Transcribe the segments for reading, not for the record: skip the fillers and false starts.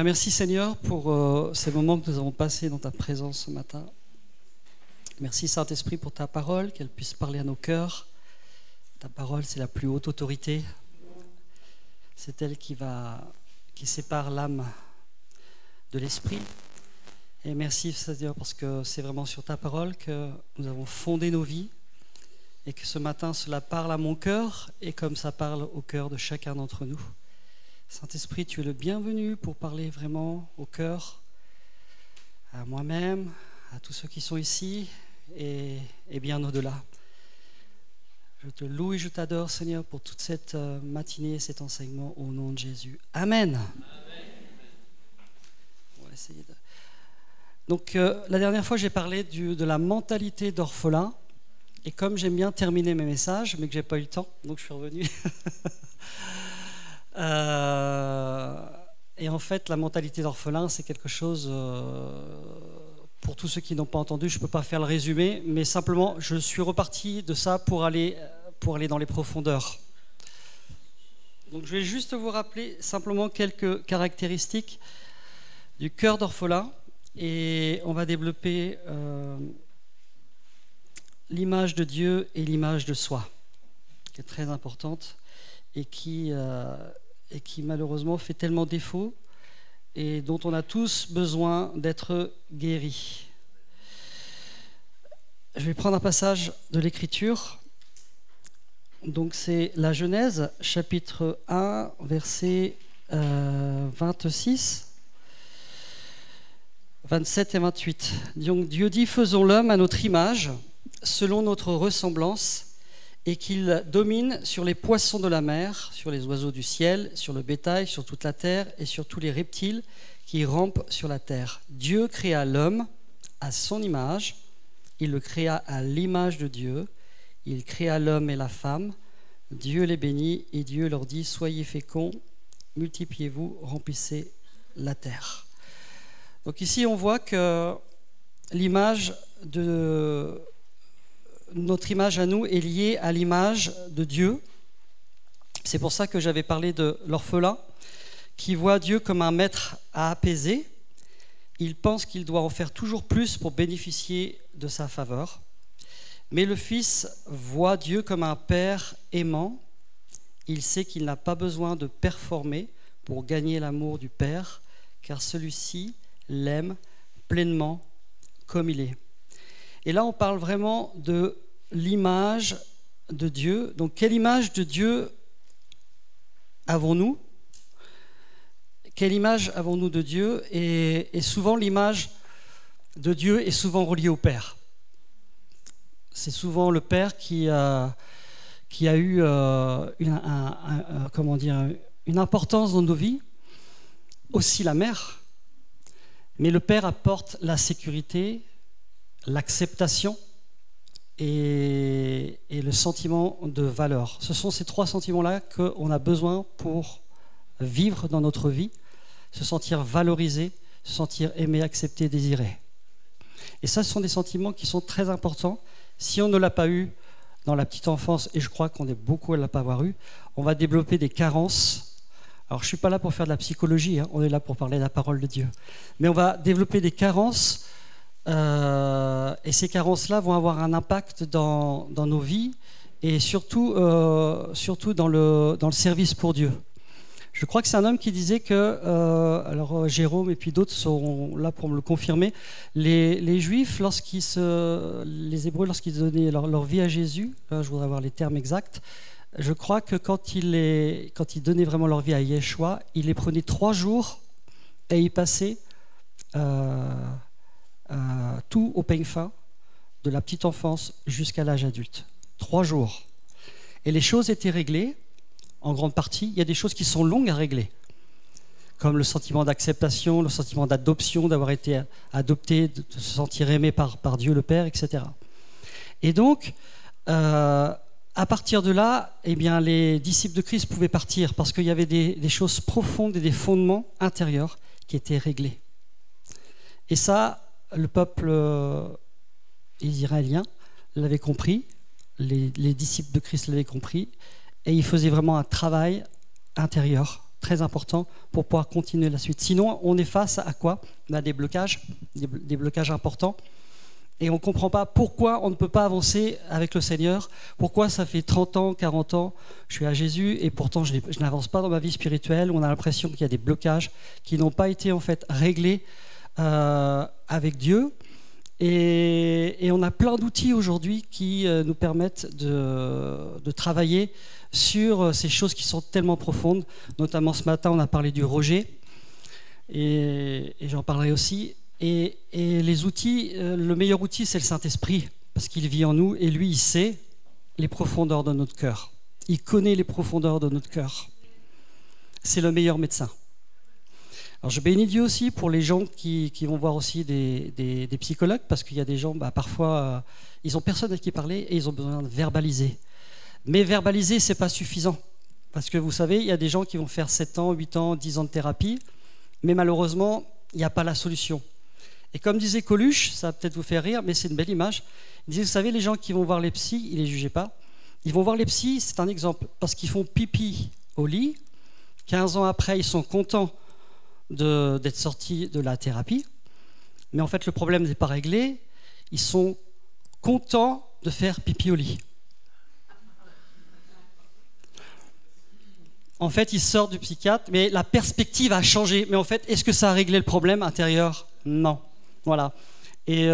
Bien, merci Seigneur pour ces moments que nous avons passés dans ta présence ce matin. Merci Saint-Esprit pour ta parole, qu'elle puisse parler à nos cœurs. Ta parole, c'est la plus haute autorité. C'est elle qui sépare l'âme de l'esprit. Et merci Seigneur parce que c'est vraiment sur ta parole que nous avons fondé nos vies et que ce matin cela parle à mon cœur et comme ça parle au cœur de chacun d'entre nous. Saint-Esprit, tu es le bienvenu pour parler vraiment au cœur, à moi-même, à tous ceux qui sont ici et bien au-delà. Je te loue et je t'adore, Seigneur, pour toute cette matinée et cet enseignement au nom de Jésus. Amen. On va essayer de... Donc, la dernière fois, j'ai parlé de la mentalité d'orphelin. Et comme j'aime bien terminer mes messages, mais que je n'ai pas eu le temps, donc je suis revenu... et en fait, la mentalité d'orphelin, c'est quelque chose, pour tous ceux qui n'ont pas entendu, je ne peux pas faire le résumé, mais simplement, je suis reparti de ça pour aller dans les profondeurs. Donc, je vais juste vous rappeler simplement quelques caractéristiques du cœur d'orphelin, et on va développer l'image de Dieu et l'image de soi, qui est très importante. Et qui malheureusement fait tellement défaut et dont on a tous besoin d'être guéris. Je vais prendre un passage de l'Écriture. Donc c'est la Genèse, chapitre 1, verset 26, 27 et 28. Donc Dieu dit « Faisons l'homme à notre image, selon notre ressemblance, et qu'il domine sur les poissons de la mer, sur les oiseaux du ciel, sur le bétail, sur toute la terre et sur tous les reptiles qui rampent sur la terre. Dieu créa l'homme à son image, il le créa à l'image de Dieu, il créa l'homme et la femme, Dieu les bénit et Dieu leur dit « Soyez féconds, multipliez-vous, remplissez la terre. » Donc ici on voit que l'image de... Notre image à nous est liée à l'image de Dieu. C'est pour ça que j'avais parlé de l'orphelin qui voit Dieu comme un maître à apaiser. Il pense qu'il doit en faire toujours plus pour bénéficier de sa faveur. Mais le fils voit Dieu comme un père aimant. Il sait qu'il n'a pas besoin de performer pour gagner l'amour du père, car celui-ci l'aime pleinement comme il est. Et là, on parle vraiment de l'image de Dieu. Donc, quelle image de Dieu avons-nous ? Quelle image avons-nous de Dieu ? Et souvent, l'image de Dieu est souvent reliée au Père. C'est souvent le Père qui a eu une importance dans nos vies, aussi la mère. Mais le Père apporte la sécurité, l'acceptation et le sentiment de valeur. Ce sont ces trois sentiments-là qu'on a besoin pour vivre dans notre vie, se sentir valorisé, se sentir aimé, accepté, désiré. Et ça, ce sont des sentiments qui sont très importants. Si on ne l'a pas eu dans la petite enfance, et je crois qu'on est beaucoup à ne pas avoir eu, on va développer des carences. Alors, je ne suis pas là pour faire de la psychologie, on est là pour parler de la parole de Dieu. Mais on va développer des carences. Et ces carences-là vont avoir un impact dans nos vies et surtout dans le service pour Dieu. Je crois que c'est un homme qui disait que, alors Jérôme et puis d'autres sont là pour me le confirmer, les Juifs, les Hébreux, lorsqu'ils donnaient leur vie à Jésus, là je voudrais avoir les termes exacts, je crois que quand ils donnaient vraiment leur vie à Yeshua, ils les prenaient 3 jours et ils passaient... tout au peigne fin, de la petite enfance jusqu'à l'âge adulte. 3 jours. Et les choses étaient réglées, en grande partie. Il y a des choses qui sont longues à régler, comme le sentiment d'acceptation, le sentiment d'adoption, d'avoir été adopté, de se sentir aimé par Dieu le Père, etc. Et donc, à partir de là, eh bien, les disciples de Christ pouvaient partir parce qu'il y avait des choses profondes et des fondements intérieurs qui étaient réglés. Et ça, le peuple israélien l'avait compris, les disciples de Christ l'avaient compris, et ils faisaient vraiment un travail intérieur très important pour pouvoir continuer la suite. Sinon, on est face à quoi? On a des blocages importants. Et on ne comprend pas pourquoi on ne peut pas avancer avec le Seigneur, pourquoi ça fait 30 ans, 40 ans, je suis à Jésus et pourtant je n'avance pas dans ma vie spirituelle. On a l'impression qu'il y a des blocages qui n'ont pas été en fait réglés avec Dieu. Et on a plein d'outils aujourd'hui qui nous permettent de travailler sur ces choses qui sont tellement profondes. Notamment ce matin, on a parlé du rejet et j'en parlerai aussi. Et les outils, le meilleur outil, c'est le Saint-Esprit, parce qu'il vit en nous et lui, il sait les profondeurs de notre cœur. Il connaît les profondeurs de notre cœur. C'est le meilleur médecin. Alors je bénis Dieu aussi pour les gens qui vont voir aussi des psychologues, parce qu'il y a des gens, parfois, ils n'ont personne à qui parler et ils ont besoin de verbaliser. Mais verbaliser, ce n'est pas suffisant. Parce que vous savez, il y a des gens qui vont faire 7 ans, 8 ans, 10 ans de thérapie, mais malheureusement, il n'y a pas la solution. Et comme disait Coluche, ça va peut-être vous faire rire, mais c'est une belle image. Il disait, vous savez, les gens qui vont voir les psys, il ne les jugeait pas. Ils vont voir les psys, c'est un exemple, parce qu'ils font pipi au lit. 15 ans après, ils sont contents d'être sortis de la thérapie. Mais en fait, le problème n'est pas réglé. Ils sont contents de faire pipi au lit. En fait, ils sortent du psychiatre, mais la perspective a changé. Mais en fait, est-ce que ça a réglé le problème intérieur? Non. Voilà. Et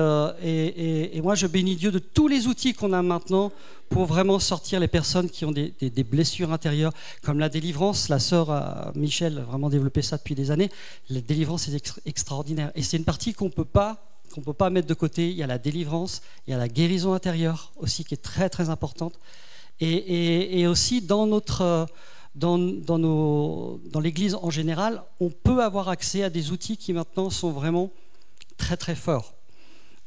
moi, je bénis Dieu de tous les outils qu'on a maintenant pour vraiment sortir les personnes qui ont des blessures intérieures, comme la délivrance. La sœur Michel a vraiment développé ça depuis des années. La délivrance est extraordinaire. Et c'est une partie qu'on peut pas mettre de côté. Il y a la délivrance, il y a la guérison intérieure aussi, qui est très, très importante. Et aussi dans l'Église en général, on peut avoir accès à des outils qui maintenant sont vraiment très très forts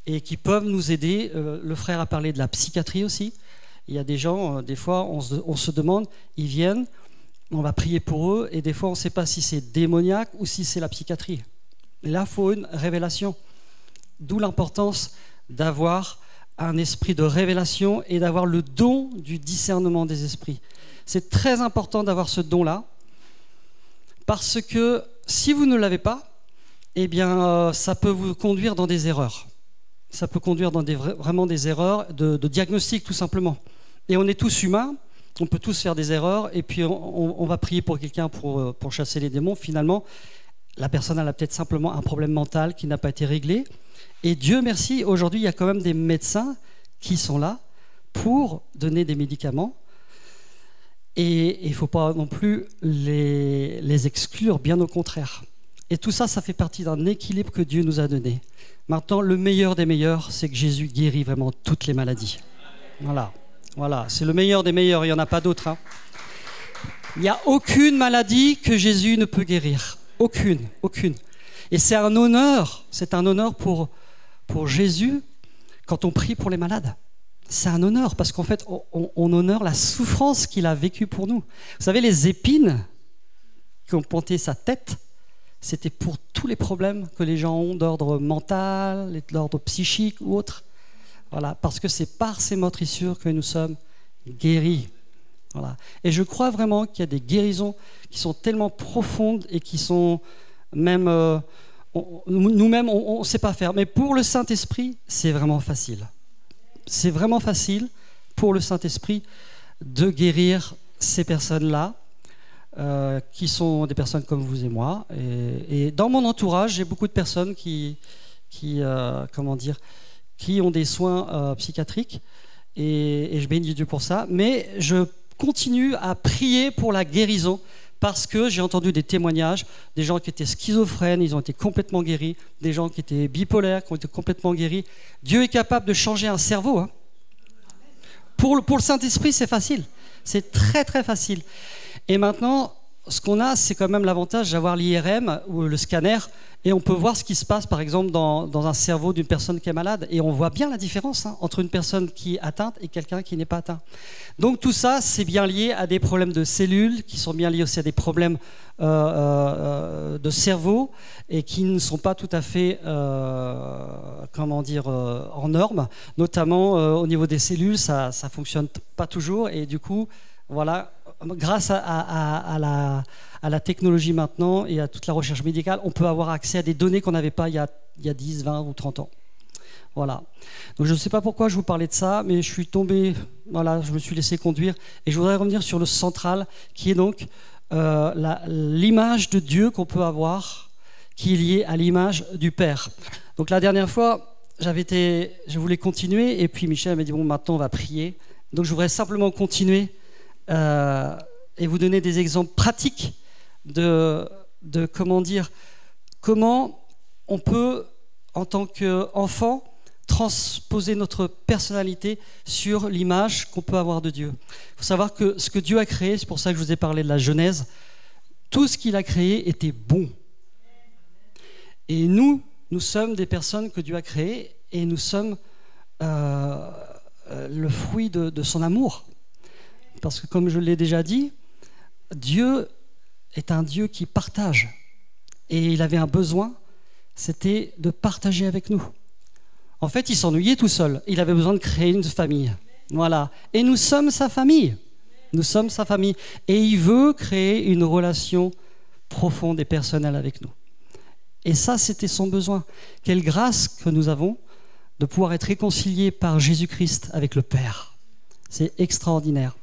et qui peuvent nous aider. Le frère a parlé de la psychiatrie aussi. Il y a des gens, des fois, on se demande, ils viennent, on va prier pour eux, et des fois, on ne sait pas si c'est démoniaque ou si c'est la psychiatrie. Et là, il faut une révélation. D'où l'importance d'avoir un esprit de révélation et d'avoir le don du discernement des esprits. C'est très important d'avoir ce don-là, parce que si vous ne l'avez pas, eh bien, ça peut vous conduire dans des erreurs. Ça peut conduire dans vraiment des erreurs de diagnostic, tout simplement. Et on est tous humains, on peut tous faire des erreurs, et puis on va prier pour quelqu'un pour chasser les démons. Finalement, la personne elle a peut-être simplement un problème mental qui n'a pas été réglé. Et Dieu merci, aujourd'hui, il y a quand même des médecins qui sont là pour donner des médicaments. Et il ne faut pas non plus les exclure, bien au contraire. Et tout ça, ça fait partie d'un équilibre que Dieu nous a donné. Maintenant, le meilleur des meilleurs, c'est que Jésus guérit vraiment toutes les maladies. Voilà, c'est le meilleur des meilleurs, il n'y en a pas d'autre. Hein. Il n'y a aucune maladie que Jésus ne peut guérir. Aucune. Et c'est un honneur pour Jésus quand on prie pour les malades. C'est un honneur parce qu'en fait, on honore la souffrance qu'il a vécue pour nous. Vous savez, les épines qui ont pointé sa tête, c'était pour tous les problèmes que les gens ont d'ordre mental, d'ordre psychique ou autre. Voilà, parce que c'est par ces meurtrissures que nous sommes guéris. Voilà. Et je crois vraiment qu'il y a des guérisons qui sont tellement profondes et qui sont même... nous-mêmes, on ne sait pas faire. Mais pour le Saint-Esprit, c'est vraiment facile. C'est vraiment facile pour le Saint-Esprit de guérir ces personnes-là, qui sont des personnes comme vous et moi. Et dans mon entourage, j'ai beaucoup de personnes qui ont des soins psychiatriques, et je bénis Dieu pour ça. Mais je continue à prier pour la guérison, parce que j'ai entendu des témoignages, des gens qui étaient schizophrènes, ils ont été complètement guéris, des gens qui étaient bipolaires, qui ont été complètement guéris. Dieu est capable de changer un cerveau. Hein. Pour le Saint-Esprit, c'est facile. C'est très très facile. Et maintenant, ce qu'on a, c'est quand même l'avantage d'avoir l'IRM ou le scanner, et on peut voir ce qui se passe, par exemple, dans un cerveau d'une personne qui est malade. Et on voit bien la différence entre une personne qui est atteinte et quelqu'un qui n'est pas atteint. Donc tout ça, c'est bien lié à des problèmes de cellules, qui sont bien liés aussi à des problèmes de cerveau, et qui ne sont pas tout à fait, en norme. Notamment au niveau des cellules, ça ne fonctionne pas toujours, et du coup, voilà, grâce à la technologie maintenant et à toute la recherche médicale, on peut avoir accès à des données qu'on n'avait pas il y a 10, 20 ou 30 ans. Voilà. Donc je ne sais pas pourquoi je vous parlais de ça, mais je suis tombé, voilà, je me suis laissé conduire. Et je voudrais revenir sur le central, qui est donc l'image de Dieu qu'on peut avoir, qui est liée à l'image du Père. Donc la dernière fois, je voulais continuer, et puis Michel m'a dit, bon, maintenant on va prier. Donc je voudrais simplement continuer et vous donner des exemples pratiques de comment on peut, en tant qu'enfant, transposer notre personnalité sur l'image qu'on peut avoir de Dieu. Il faut savoir que ce que Dieu a créé, c'est pour ça que je vous ai parlé de la Genèse, tout ce qu'il a créé était bon. Et nous sommes des personnes que Dieu a créées et nous sommes le fruit de son amour. Parce que comme je l'ai déjà dit, Dieu est un Dieu qui partage. Et il avait un besoin, c'était de partager avec nous. En fait, il s'ennuyait tout seul. Il avait besoin de créer une famille. Voilà. Et nous sommes sa famille. Nous sommes sa famille. Et il veut créer une relation profonde et personnelle avec nous. Et ça, c'était son besoin. Quelle grâce que nous avons de pouvoir être réconciliés par Jésus-Christ avec le Père. C'est extraordinaire.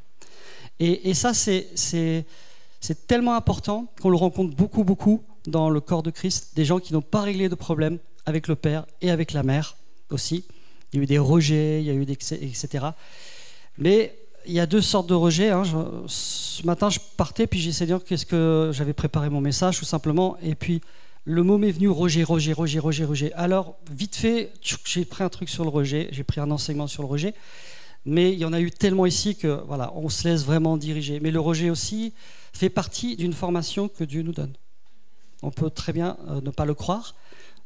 Et ça, c'est tellement important qu'on le rencontre beaucoup dans le corps de Christ. Des gens qui n'ont pas réglé de problème avec le Père et avec la Mère aussi. Il y a eu des rejets, il y a eu des etc. Mais il y a deux sortes de rejets. Ce matin, je partais, puis j'ai dit, Seigneur, qu'est-ce que j'avais préparé mon message, tout simplement. Et puis, le mot m'est venu, rejet. Alors, vite fait, j'ai pris un truc sur le rejet, j'ai pris un enseignement sur le rejet. Mais il y en a eu tellement ici que, voilà, on se laisse vraiment diriger. Mais le rejet aussi fait partie d'une formation que Dieu nous donne. On peut très bien ne pas le croire.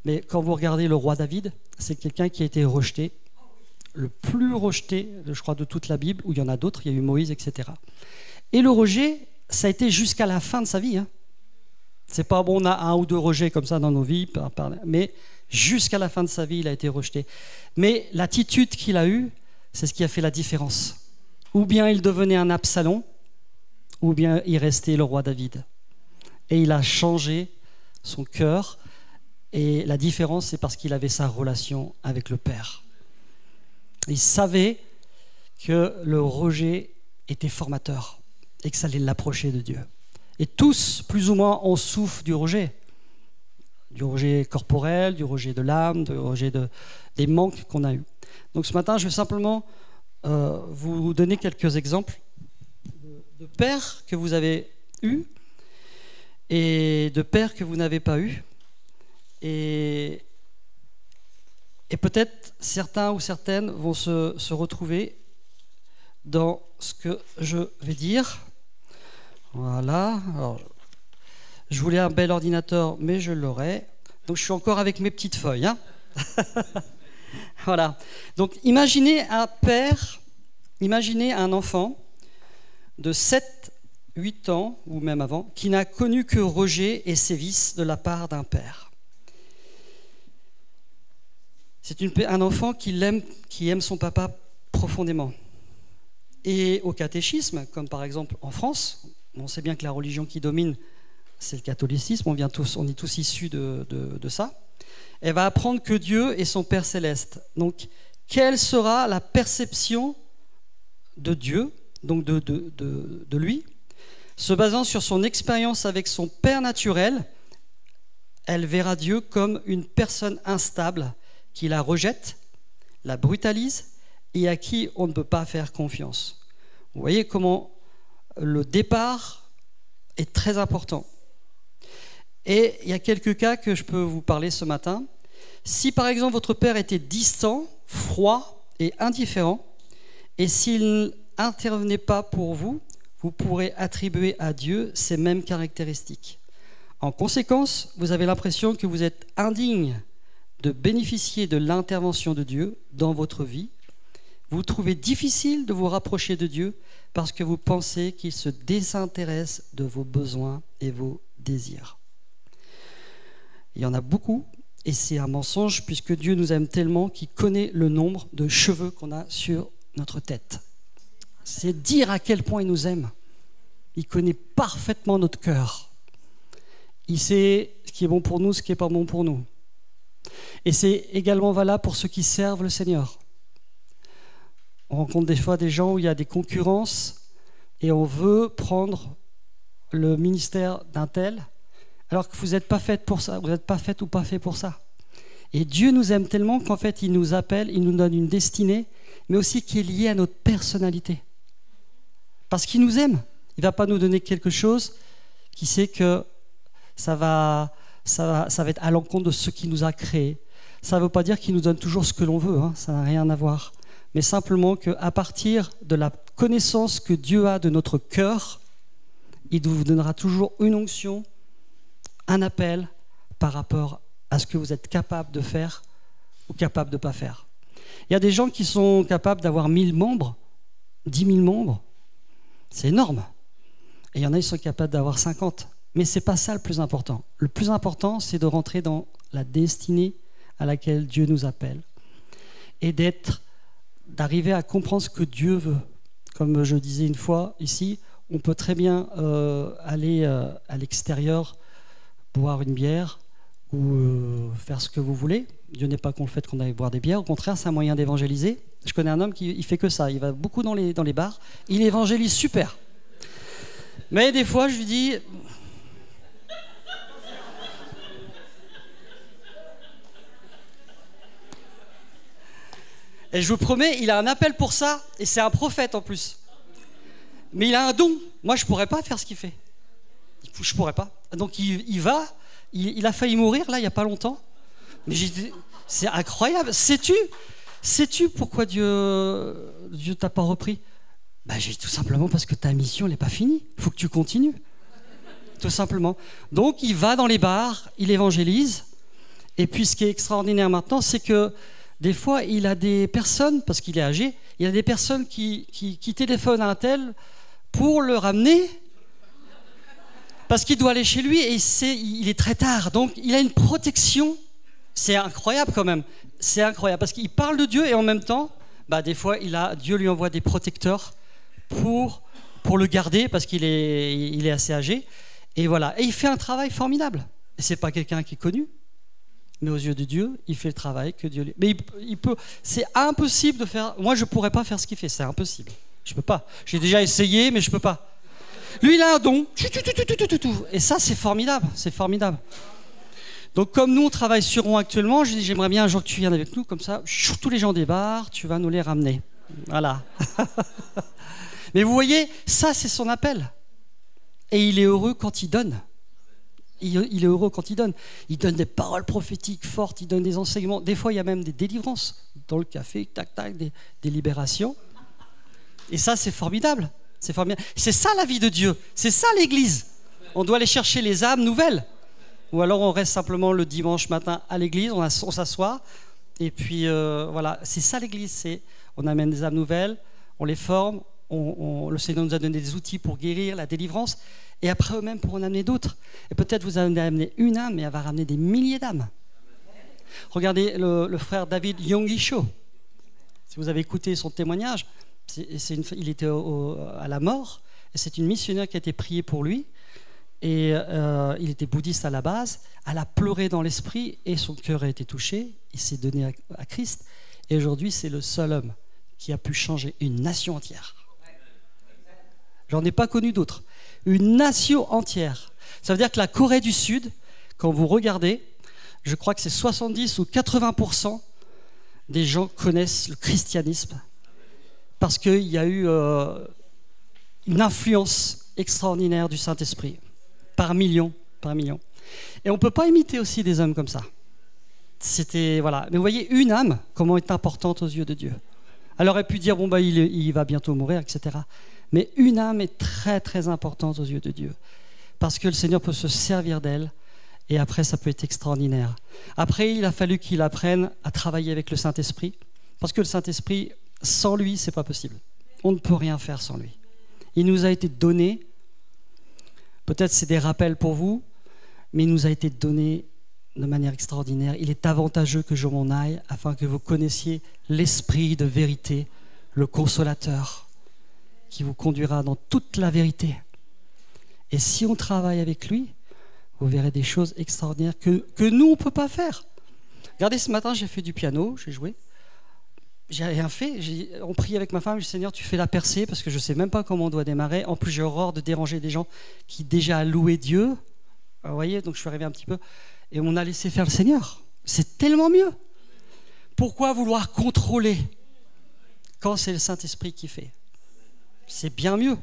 Mais quand vous regardez le roi David, c'est quelqu'un qui a été rejeté, le plus rejeté, je crois, de toute la Bible, où il y en a d'autres, il y a eu Moïse, etc. Et le rejet, ça a été jusqu'à la fin de sa vie. C'est pas bon, on a un ou deux rejets comme ça dans nos vies, mais jusqu'à la fin de sa vie, il a été rejeté. Mais l'attitude qu'il a eue, c'est ce qui a fait la différence. Ou bien il devenait un Absalom, ou bien il restait le roi David. Et il a changé son cœur. Et la différence, c'est parce qu'il avait sa relation avec le Père. Il savait que le rejet était formateur et que ça allait l'approcher de Dieu. Et tous, plus ou moins, on souffre du rejet corporel, du rejet de l'âme, du rejet des manques qu'on a eus. Donc ce matin, je vais simplement vous donner quelques exemples de pères que vous avez eus et de pères que vous n'avez pas eus. Et peut-être certains ou certaines vont se retrouver dans ce que je vais dire. Voilà. Alors, je voulais un bel ordinateur, mais je l'aurai. Donc je suis encore avec mes petites feuilles. Voilà. Donc imaginez un enfant de 7, 8 ans, ou même avant, qui n'a connu que rejet et sévices de la part d'un père. C'est un enfant qui aime son papa profondément. Et au catéchisme, comme par exemple en France, on sait bien que la religion qui domine, c'est le catholicisme, on est tous issus de ça. Elle va apprendre que Dieu est son Père céleste. Donc, quelle sera la perception de Dieu, donc de lui, se basant sur son expérience avec son Père naturel? Elle verra Dieu comme une personne instable qui la rejette, la brutalise et à qui on ne peut pas faire confiance. Vous voyez comment le départ est très important. Et il y a quelques cas que je peux vous parler ce matin. Si par exemple votre père était distant, froid et indifférent, et s'il n'intervenait pas pour vous, vous pourrez attribuer à Dieu ces mêmes caractéristiques. En conséquence, vous avez l'impression que vous êtes indigne de bénéficier de l'intervention de Dieu dans votre vie. Vous trouvez difficile de vous rapprocher de Dieu parce que vous pensez qu'il se désintéresse de vos besoins et vos désirs. Il y en a beaucoup, et c'est un mensonge puisque Dieu nous aime tellement qu'il connaît le nombre de cheveux qu'on a sur notre tête. C'est dire à quel point il nous aime. Il connaît parfaitement notre cœur. Il sait ce qui est bon pour nous, ce qui n'est pas bon pour nous. Et c'est également valable pour ceux qui servent le Seigneur. On rencontre des fois des gens où il y a des concurrences et on veut prendre le ministère d'un tel, alors que vous n'êtes pas fait pour ça, vous n'êtes pas fait ou pas fait pour ça. Et Dieu nous aime tellement qu'en fait, il nous appelle, il nous donne une destinée, mais aussi qui est liée à notre personnalité. Parce qu'il nous aime. Il ne va pas nous donner quelque chose qui sait que ça va être à l'encontre de ce qui nous a créés. Ça ne veut pas dire qu'il nous donne toujours ce que l'on veut, hein, ça n'a rien à voir. Mais simplement qu'à partir de la connaissance que Dieu a de notre cœur, il vous donnera toujours une onction, un appel par rapport à ce que vous êtes capable de faire ou capable de ne pas faire. Il y a des gens qui sont capables d'avoir 1000 membres, 10 000 membres, c'est énorme. Et il y en a qui sont capables d'avoir 50. Mais ce n'est pas ça le plus important. Le plus important, c'est de rentrer dans la destinée à laquelle Dieu nous appelle et d'arriver à comprendre ce que Dieu veut. Comme je disais une fois ici, on peut très bien aller à l'extérieur, boire une bière ou faire ce que vous voulez. Dieu n'est pas contre le fait qu'on aille boire des bières. Au contraire, c'est un moyen d'évangéliser. Je connais un homme qui fait que ça. Il va beaucoup dans les bars. Il évangélise super. Mais des fois, je lui dis... Et je vous promets, il a un appel pour ça, et c'est un prophète en plus. Mais il a un don. Moi, je ne pourrais pas faire ce qu'il fait. Je ne pourrais pas. Donc il va, il a failli mourir, là, il n'y a pas longtemps. Mais c'est incroyable. Sais-tu pourquoi Dieu t'a pas repris? J'ai dit tout simplement parce que ta mission n'est pas finie. Il faut que tu continues. Tout simplement. Donc il va dans les bars, il évangélise. Et puis ce qui est extraordinaire maintenant, c'est que des fois, il a des personnes, parce qu'il est âgé, il y a des personnes qui téléphonent à un tel pour le ramener, parce qu'il doit aller chez lui et il est très tard. Donc, il a une protection. C'est incroyable quand même. C'est incroyable, parce qu'il parle de Dieu et en même temps, des fois, Dieu lui envoie des protecteurs pour le garder, parce qu'il est assez âgé. Et voilà. Et il fait un travail formidable. Et ce n'est pas quelqu'un qui est connu. Mais aux yeux de Dieu, il fait le travail que Dieu lui... Mais il peut... C'est impossible de faire... Moi, je ne pourrais pas faire ce qu'il fait, c'est impossible. Je ne peux pas. J'ai déjà essayé, mais je ne peux pas. Lui, il a un don. Et ça, c'est formidable. C'est formidable. Donc, comme nous, on travaille sur Rouen actuellement, je dis, j'aimerais bien un jour que tu viennes avec nous, comme ça, tous les gens des bars, tu vas nous les ramener. Voilà. Mais vous voyez, ça, c'est son appel. Et il est heureux quand il donne. Il est heureux quand il donne. Il donne des paroles prophétiques fortes, il donne des enseignements. Des fois, il y a même des délivrances dans le café, tac, tac, des libérations. Et ça, c'est formidable. C'est formidable. C'est ça la vie de Dieu. C'est ça l'Église. On doit aller chercher les âmes nouvelles. Ou alors on reste simplement le dimanche matin à l'église, on s'assoit. Et puis voilà, c'est ça l'Église. On amène des âmes nouvelles, on les forme. Le Seigneur nous a donné des outils pour guérir, la délivrance. Et après eux-mêmes pour en amener d'autres. Et peut-être vous allez amener une âme, mais elle va ramener des milliers d'âmes. Regardez le frère David Yonggi-cho. Si vous avez écouté son témoignage, il était à la mort. Et c'est une missionnaire qui a été priée pour lui. Et il était bouddhiste à la base. Elle a pleuré dans l'esprit et son cœur a été touché. Il s'est donné à Christ. Et aujourd'hui, c'est le seul homme qui a pu changer une nation entière. J'en ai pas connu d'autres. Une nation entière. Ça veut dire que la Corée du Sud, quand vous regardez, je crois que c'est 70 ou 80% des gens connaissent le christianisme parce qu'il y a eu une influence extraordinaire du Saint-Esprit par millions, par millions. Et on ne peut pas imiter aussi des hommes comme ça. Voilà. Mais vous voyez, une âme, comment est importante aux yeux de Dieu. Elle aurait pu dire, il va bientôt mourir, etc. Mais une âme est très, très importante aux yeux de Dieu. Parce que le Seigneur peut se servir d'elle. Et après, ça peut être extraordinaire. Après, il a fallu qu'il apprenne à travailler avec le Saint-Esprit. Parce que le Saint-Esprit, sans lui, ce n'est pas possible. On ne peut rien faire sans lui. Il nous a été donné, peut-être c'est des rappels pour vous, mais il nous a été donné de manière extraordinaire. Il est avantageux que je m'en aille afin que vous connaissiez l'Esprit de vérité, le Consolateur, qui vous conduira dans toute la vérité. Et si on travaille avec lui, vous verrez des choses extraordinaires que nous, on ne peut pas faire. Regardez, ce matin, j'ai fait du piano, j'ai joué. J'ai rien fait. On prie avec ma femme, je dis Seigneur, tu fais la percée parce que je ne sais même pas comment on doit démarrer. En plus, j'ai horreur de déranger des gens qui déjà louaient Dieu. Vous voyez, donc je suis arrivé un petit peu. Et on a laissé faire le Seigneur. C'est tellement mieux. Pourquoi vouloir contrôler quand c'est le Saint-Esprit qui fait? C'est bien mieux.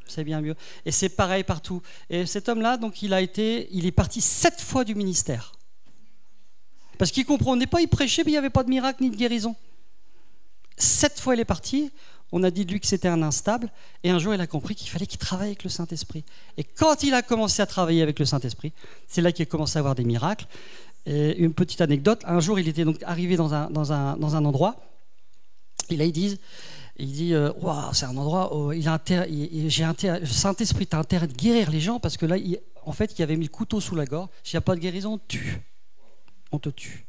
C'est bien mieux. Et c'est pareil partout. Et cet homme-là, donc, il est parti 7 fois du ministère. Parce qu'il ne comprenait pas, il prêchait, mais il n'y avait pas de miracle ni de guérison. 7 fois il est parti, on a dit de lui que c'était un instable, et un jour il a compris qu'il fallait qu'il travaille avec le Saint-Esprit. Et quand il a commencé à travailler avec le Saint-Esprit, c'est là qu'il a commencé à avoir des miracles. Et une petite anecdote, un jour il était donc arrivé dans un endroit, et là il dit wow, c'est un endroit où le Saint-Esprit a intérêt de guérir les gens, parce que là, en fait, il avait mis le couteau sous la gorge. S'il n'y a pas de guérison, on te tue.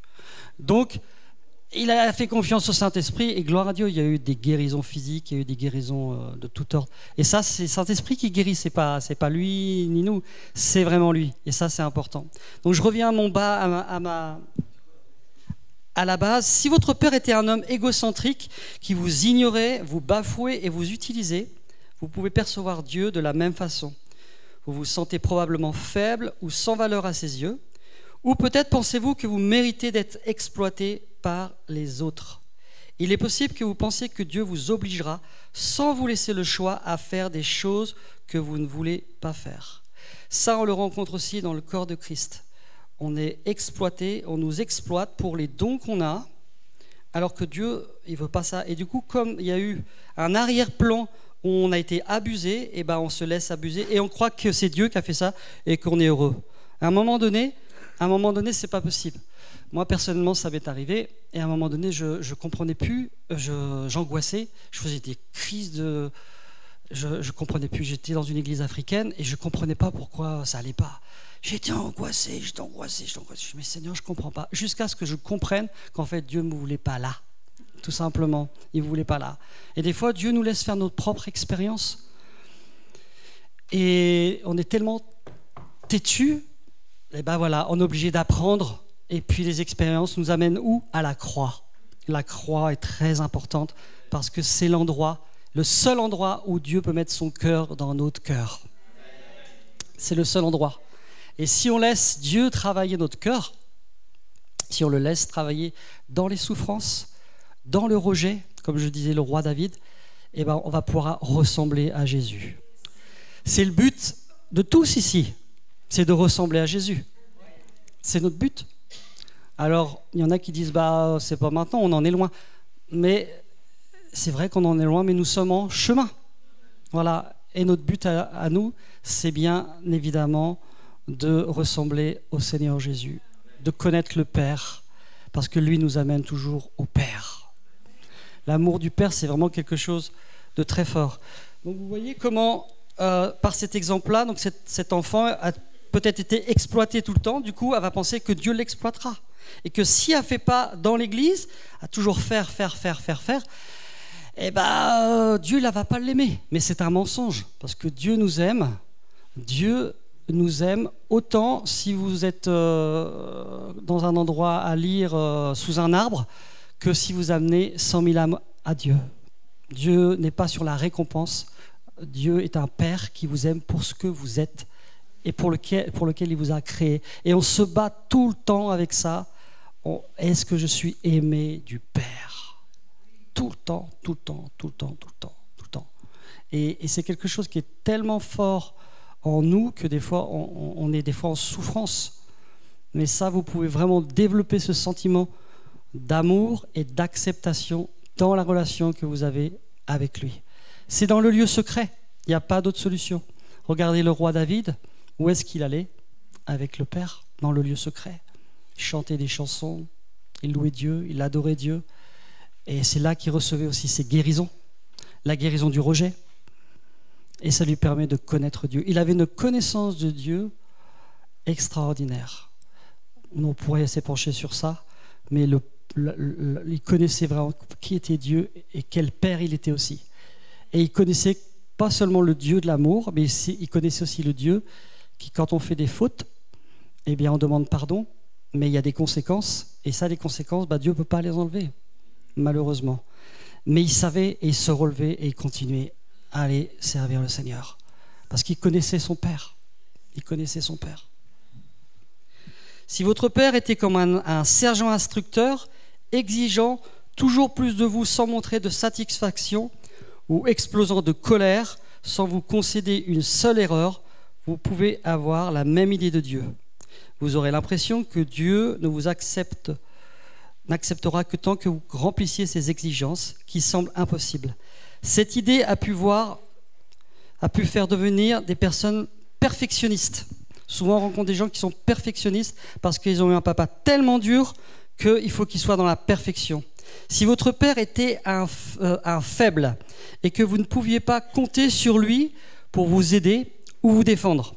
Donc, il a fait confiance au Saint-Esprit, et gloire à Dieu, il y a eu des guérisons physiques, il y a eu des guérisons de tout ordre. Et ça, c'est le Saint-Esprit qui guérit, c'est pas lui ni nous, c'est vraiment lui. Et ça, c'est important. Donc, je reviens à la base. Si votre père était un homme égocentrique qui vous ignorait, vous bafouait et vous utilisait, vous pouvez percevoir Dieu de la même façon. Vous vous sentez probablement faible ou sans valeur à ses yeux, ou peut-être pensez-vous que vous méritez d'être exploité par les autres. Il est possible que vous pensiez que Dieu vous obligera, sans vous laisser le choix, à faire des choses que vous ne voulez pas faire. Ça, on le rencontre aussi dans le corps de Christ. On est exploité, on nous exploite pour les dons qu'on a, alors que Dieu, il ne veut pas ça. Et du coup, comme il y a eu un arrière-plan où on a été abusé, et ben on se laisse abuser et on croit que c'est Dieu qui a fait ça et qu'on est heureux. À un moment donné, c'est pas possible. Moi, personnellement, ça m'est arrivé, et à un moment donné, je ne comprenais plus, j'angoissais, je faisais des crises de... Je ne comprenais plus, j'étais dans une église africaine, et je ne comprenais pas pourquoi ça n'allait pas. J'étais angoissé, je dis, mais Seigneur, je ne comprends pas. Jusqu'à ce que je comprenne qu'en fait, Dieu ne me voulait pas là, tout simplement, il ne me voulait pas là. Et des fois, Dieu nous laisse faire notre propre expérience, et on est tellement têtu, et ben voilà, on est obligé d'apprendre. Et puis les expériences nous amènent où? À la croix. La croix est très importante parce que c'est l'endroit, le seul endroit où Dieu peut mettre son cœur dans notre cœur. C'est le seul endroit. Et si on laisse Dieu travailler notre cœur, si on le laisse travailler dans les souffrances, dans le rejet, comme je disais le roi David, eh ben on va pouvoir ressembler à Jésus. C'est le but de tous ici, c'est de ressembler à Jésus. C'est notre but. Alors, il y en a qui disent, c'est pas maintenant, on en est loin. Mais c'est vrai qu'on en est loin, mais nous sommes en chemin. Voilà. Et notre but à nous, c'est bien évidemment de ressembler au Seigneur Jésus, de connaître le Père, parce que lui nous amène toujours au Père. L'amour du Père, c'est vraiment quelque chose de très fort. Donc vous voyez comment, par cet exemple-là, donc cet enfant a peut-être été exploité tout le temps, du coup, elle va penser que Dieu l'exploitera. Et que si elle ne fait pas dans l'église, à toujours faire, eh ben, Dieu ne va pas l'aimer. Mais c'est un mensonge, parce que Dieu nous aime. Dieu nous aime autant si vous êtes dans un endroit à lire sous un arbre que si vous amenez 100 000 âmes à Dieu. Dieu n'est pas sur la récompense. Dieu est un Père qui vous aime pour ce que vous êtes et pour lequel il vous a créé. Et on se bat tout le temps avec ça. Est-ce que je suis aimé du Père? Tout le temps. Et c'est quelque chose qui est tellement fort en nous que des fois, on est des fois en souffrance. Mais ça, vous pouvez vraiment développer ce sentiment d'amour et d'acceptation dans la relation que vous avez avec lui. C'est dans le lieu secret. Il n'y a pas d'autre solution. Regardez le roi David. Où est-ce qu'il allait? Avec le Père, dans le lieu secret. Il chantait des chansons, il louait Dieu, il adorait Dieu. Et c'est là qu'il recevait aussi ses guérisons, la guérison du rejet. Et ça lui permet de connaître Dieu. Il avait une connaissance de Dieu extraordinaire. On pourrait s'épancher sur ça, mais il connaissait vraiment qui était Dieu et quel Père il était aussi. Et il connaissait pas seulement le Dieu de l'amour, mais il connaissait aussi le Dieu qui, quand on fait des fautes, eh bien, on demande pardon, mais il y a des conséquences. Et ça, les conséquences, Dieu ne peut pas les enlever, malheureusement. Mais il savait et il se relevait et il continuait à aller servir le Seigneur. Parce qu'il connaissait son Père. Il connaissait son Père. Si votre Père était comme un sergent instructeur, exigeant toujours plus de vous sans montrer de satisfaction ou explosant de colère, sans vous concéder une seule erreur, vous pouvez avoir la même idée de Dieu. Vous aurez l'impression que Dieu ne vous n'acceptera que tant que vous remplissiez ses exigences qui semblent impossibles. Cette idée a pu faire devenir des personnes perfectionnistes. Souvent, on rencontre des gens qui sont perfectionnistes parce qu'ils ont eu un papa tellement dur qu'il faut qu'il soit dans la perfection. Si votre père était un faible et que vous ne pouviez pas compter sur lui pour vous aider ou vous défendre,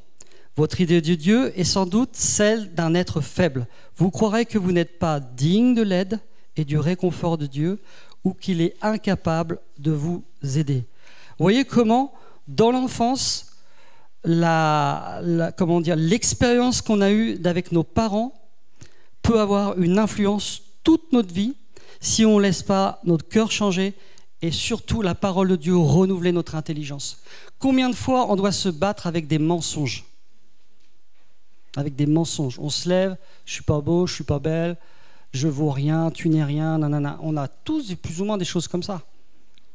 votre idée de Dieu est sans doute celle d'un être faible. Vous croirez que vous n'êtes pas digne de l'aide et du réconfort de Dieu ou qu'il est incapable de vous aider. Vous voyez comment, dans l'enfance, l'expérience qu'on a eue avec nos parents peut avoir une influence toute notre vie si on ne laisse pas notre cœur changer et surtout la parole de Dieu renouveler notre intelligence. Combien de fois on doit se battre avec des mensonges ? Avec des mensonges. On se lève, je suis pas beau, je suis pas belle, je vaux rien, tu n'es rien, nanana. On a tous plus ou moins des choses comme ça.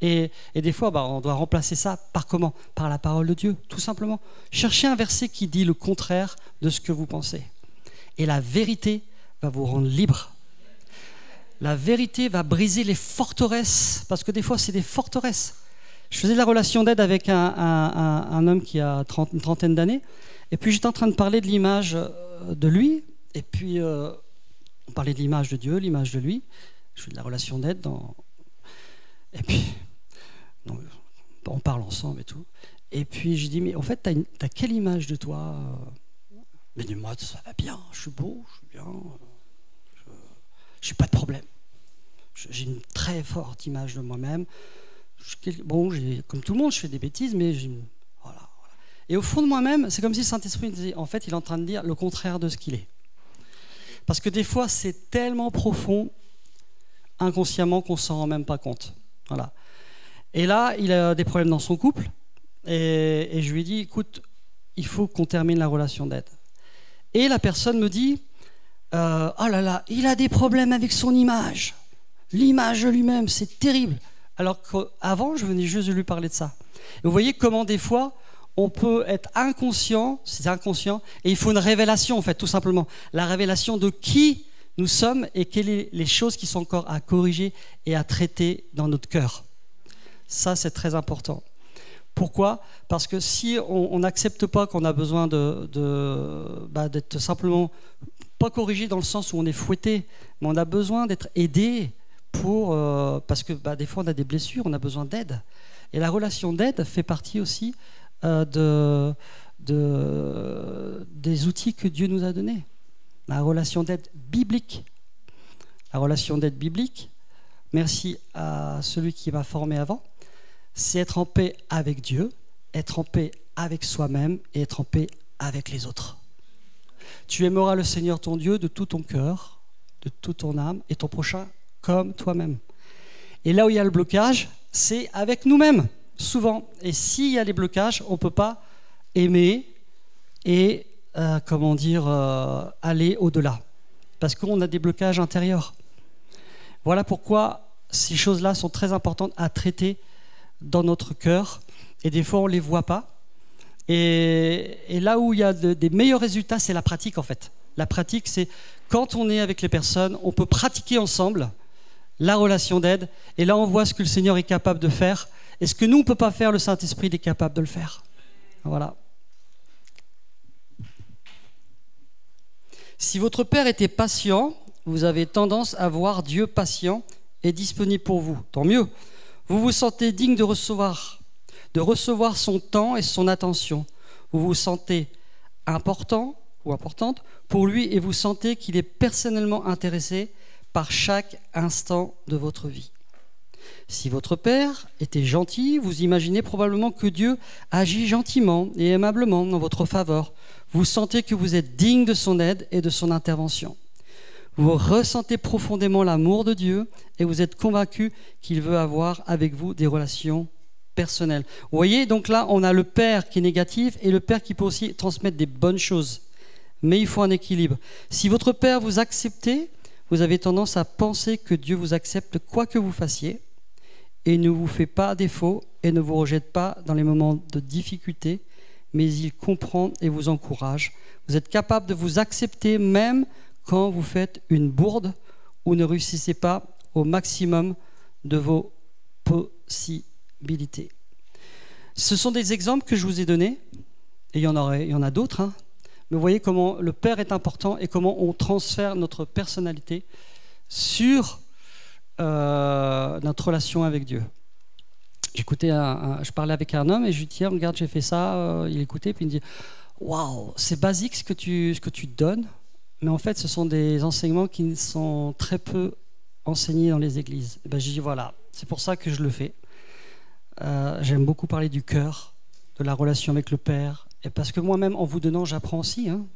Et des fois, on doit remplacer ça par comment ? Par la parole de Dieu, tout simplement. Cherchez un verset qui dit le contraire de ce que vous pensez. Et la vérité va vous rendre libre. La vérité va briser les forteresses, parce que des fois, c'est des forteresses. Je faisais de la relation d'aide avec un homme qui a une trentaine d'années, et puis j'étais en train de parler de l'image de lui, et puis on parlait de l'image de Dieu, l'image de lui. Je fais de la relation d'aide et puis on parle ensemble et tout. Et puis je dis, mais en fait, t'as quelle image de toi ? Mais dis-moi, ça va bien, je suis beau, je suis bien, je n'ai pas de problème. J'ai une très forte image de moi-même. Comme tout le monde, je fais des bêtises, mais voilà. Et au fond de moi-même, c'est comme si le Saint-Esprit me disait, en fait, il est en train de dire le contraire de ce qu'il est. Parce que des fois, c'est tellement profond, inconsciemment, qu'on ne s'en rend même pas compte. Voilà. Et là, il a des problèmes dans son couple, et je lui ai dit, écoute, il faut qu'on termine la relation d'aide. Et la personne me dit, oh là là, il a des problèmes avec son image. L'image de lui-même, c'est terrible. Alors qu'avant, je venais juste de lui parler de ça. Et vous voyez comment des fois, on peut être inconscient, c'est inconscient, et il faut une révélation, en fait, tout simplement. La révélation de qui nous sommes et quelles sont les choses qui sont encore à corriger et à traiter dans notre cœur. Ça, c'est très important. Pourquoi ? Parce que si on n'accepte pas qu'on a besoin d'être simplement, pas corrigé dans le sens où on est fouetté, mais on a besoin d'être aidé parce que des fois on a des blessures, on a besoin d'aide. Et la relation d'aide fait partie aussi des outils que Dieu nous a donnés. La relation d'aide biblique. La relation d'aide biblique, merci à celui qui m'a formé avant, c'est être en paix avec Dieu, être en paix avec soi-même et être en paix avec les autres. Tu aimeras le Seigneur ton Dieu de tout ton cœur, de toute ton âme et ton prochain comme toi-même. Et là où il y a le blocage, c'est avec nous-mêmes, souvent. Et s'il y a des blocages, on ne peut pas aimer et aller au-delà. Parce qu'on a des blocages intérieurs. Voilà pourquoi ces choses-là sont très importantes à traiter dans notre cœur. Et des fois, on ne les voit pas. Et là où il y a des meilleurs résultats, c'est la pratique, en fait. La pratique, c'est quand on est avec les personnes, on peut pratiquer ensemble la relation d'aide. Et là, on voit ce que le Seigneur est capable de faire. Et ce que nous, on ne peut pas faire, le Saint-Esprit est capable de le faire. Voilà. Si votre Père était patient, vous avez tendance à voir Dieu patient et disponible pour vous. Tant mieux. Vous vous sentez digne de recevoir son temps et son attention. Vous vous sentez important ou importante pour lui et vous sentez qu'il est personnellement intéressé par chaque instant de votre vie. Si votre Père était gentil, vous imaginez probablement que Dieu agit gentiment et aimablement en votre faveur. Vous sentez que vous êtes digne de son aide et de son intervention. Vous ressentez profondément l'amour de Dieu et vous êtes convaincu qu'il veut avoir avec vous des relations personnelles. Vous voyez, donc là, on a le Père qui est négatif et le Père qui peut aussi transmettre des bonnes choses. Mais il faut un équilibre. Si votre Père vous acceptez, vous avez tendance à penser que Dieu vous accepte quoi que vous fassiez et ne vous fait pas défaut et ne vous rejette pas dans les moments de difficulté, mais il comprend et vous encourage. Vous êtes capable de vous accepter même quand vous faites une bourde ou ne réussissez pas au maximum de vos possibilités. Ce sont des exemples que je vous ai donnés, et il y en a d'autres, hein. Mais vous voyez comment le Père est important et comment on transfère notre personnalité sur notre relation avec Dieu. Je parlais avec un homme et je lui dis, regarde, j'ai fait ça, il écoutait, puis il me dit, waouh, c'est basique ce que tu donnes, mais en fait, ce sont des enseignements qui sont très peu enseignés dans les églises. Et ben, j'ai dit, voilà, c'est pour ça que je le fais. J'aime beaucoup parler du cœur, de la relation avec le Père, et parce que moi-même, en vous donnant, j'apprends aussi. Hein.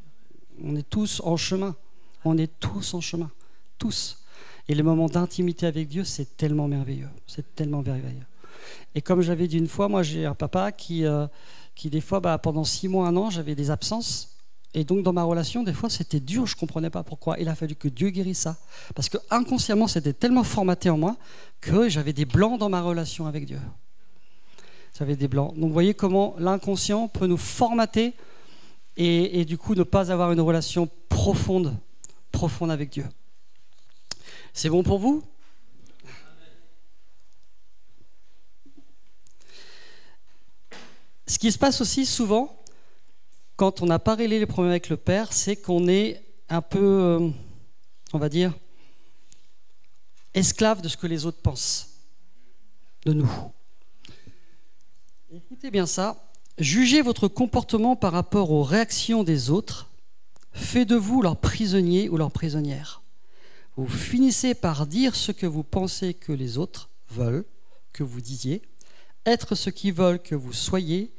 On est tous en chemin. On est tous en chemin. Tous. Et les moments d'intimité avec Dieu, c'est tellement merveilleux. C'est tellement merveilleux. Et comme j'avais dit une fois, moi, j'ai un papa qui des fois, pendant 6 mois, 1 an, j'avais des absences. Et donc, dans ma relation, des fois, c'était dur. Je ne comprenais pas pourquoi. Il a fallu que Dieu guérisse ça. Parce que inconsciemment, c'était tellement formaté en moi que j'avais des blancs dans ma relation avec Dieu. J'avais des blancs. Donc vous voyez comment l'inconscient peut nous formater et du coup ne pas avoir une relation profonde avec Dieu. C'est bon pour vous ? Ce qui se passe aussi souvent, quand on n'a pas réglé les problèmes avec le Père, c'est qu'on est un peu, on va dire, esclave de ce que les autres pensent de nous. Écoutez bien ça. Jugez votre comportement par rapport aux réactions des autres. Fait de vous leur prisonnier ou leur prisonnière. Vous finissez par dire ce que vous pensez que les autres veulent que vous disiez, être ce qu'ils veulent que vous soyez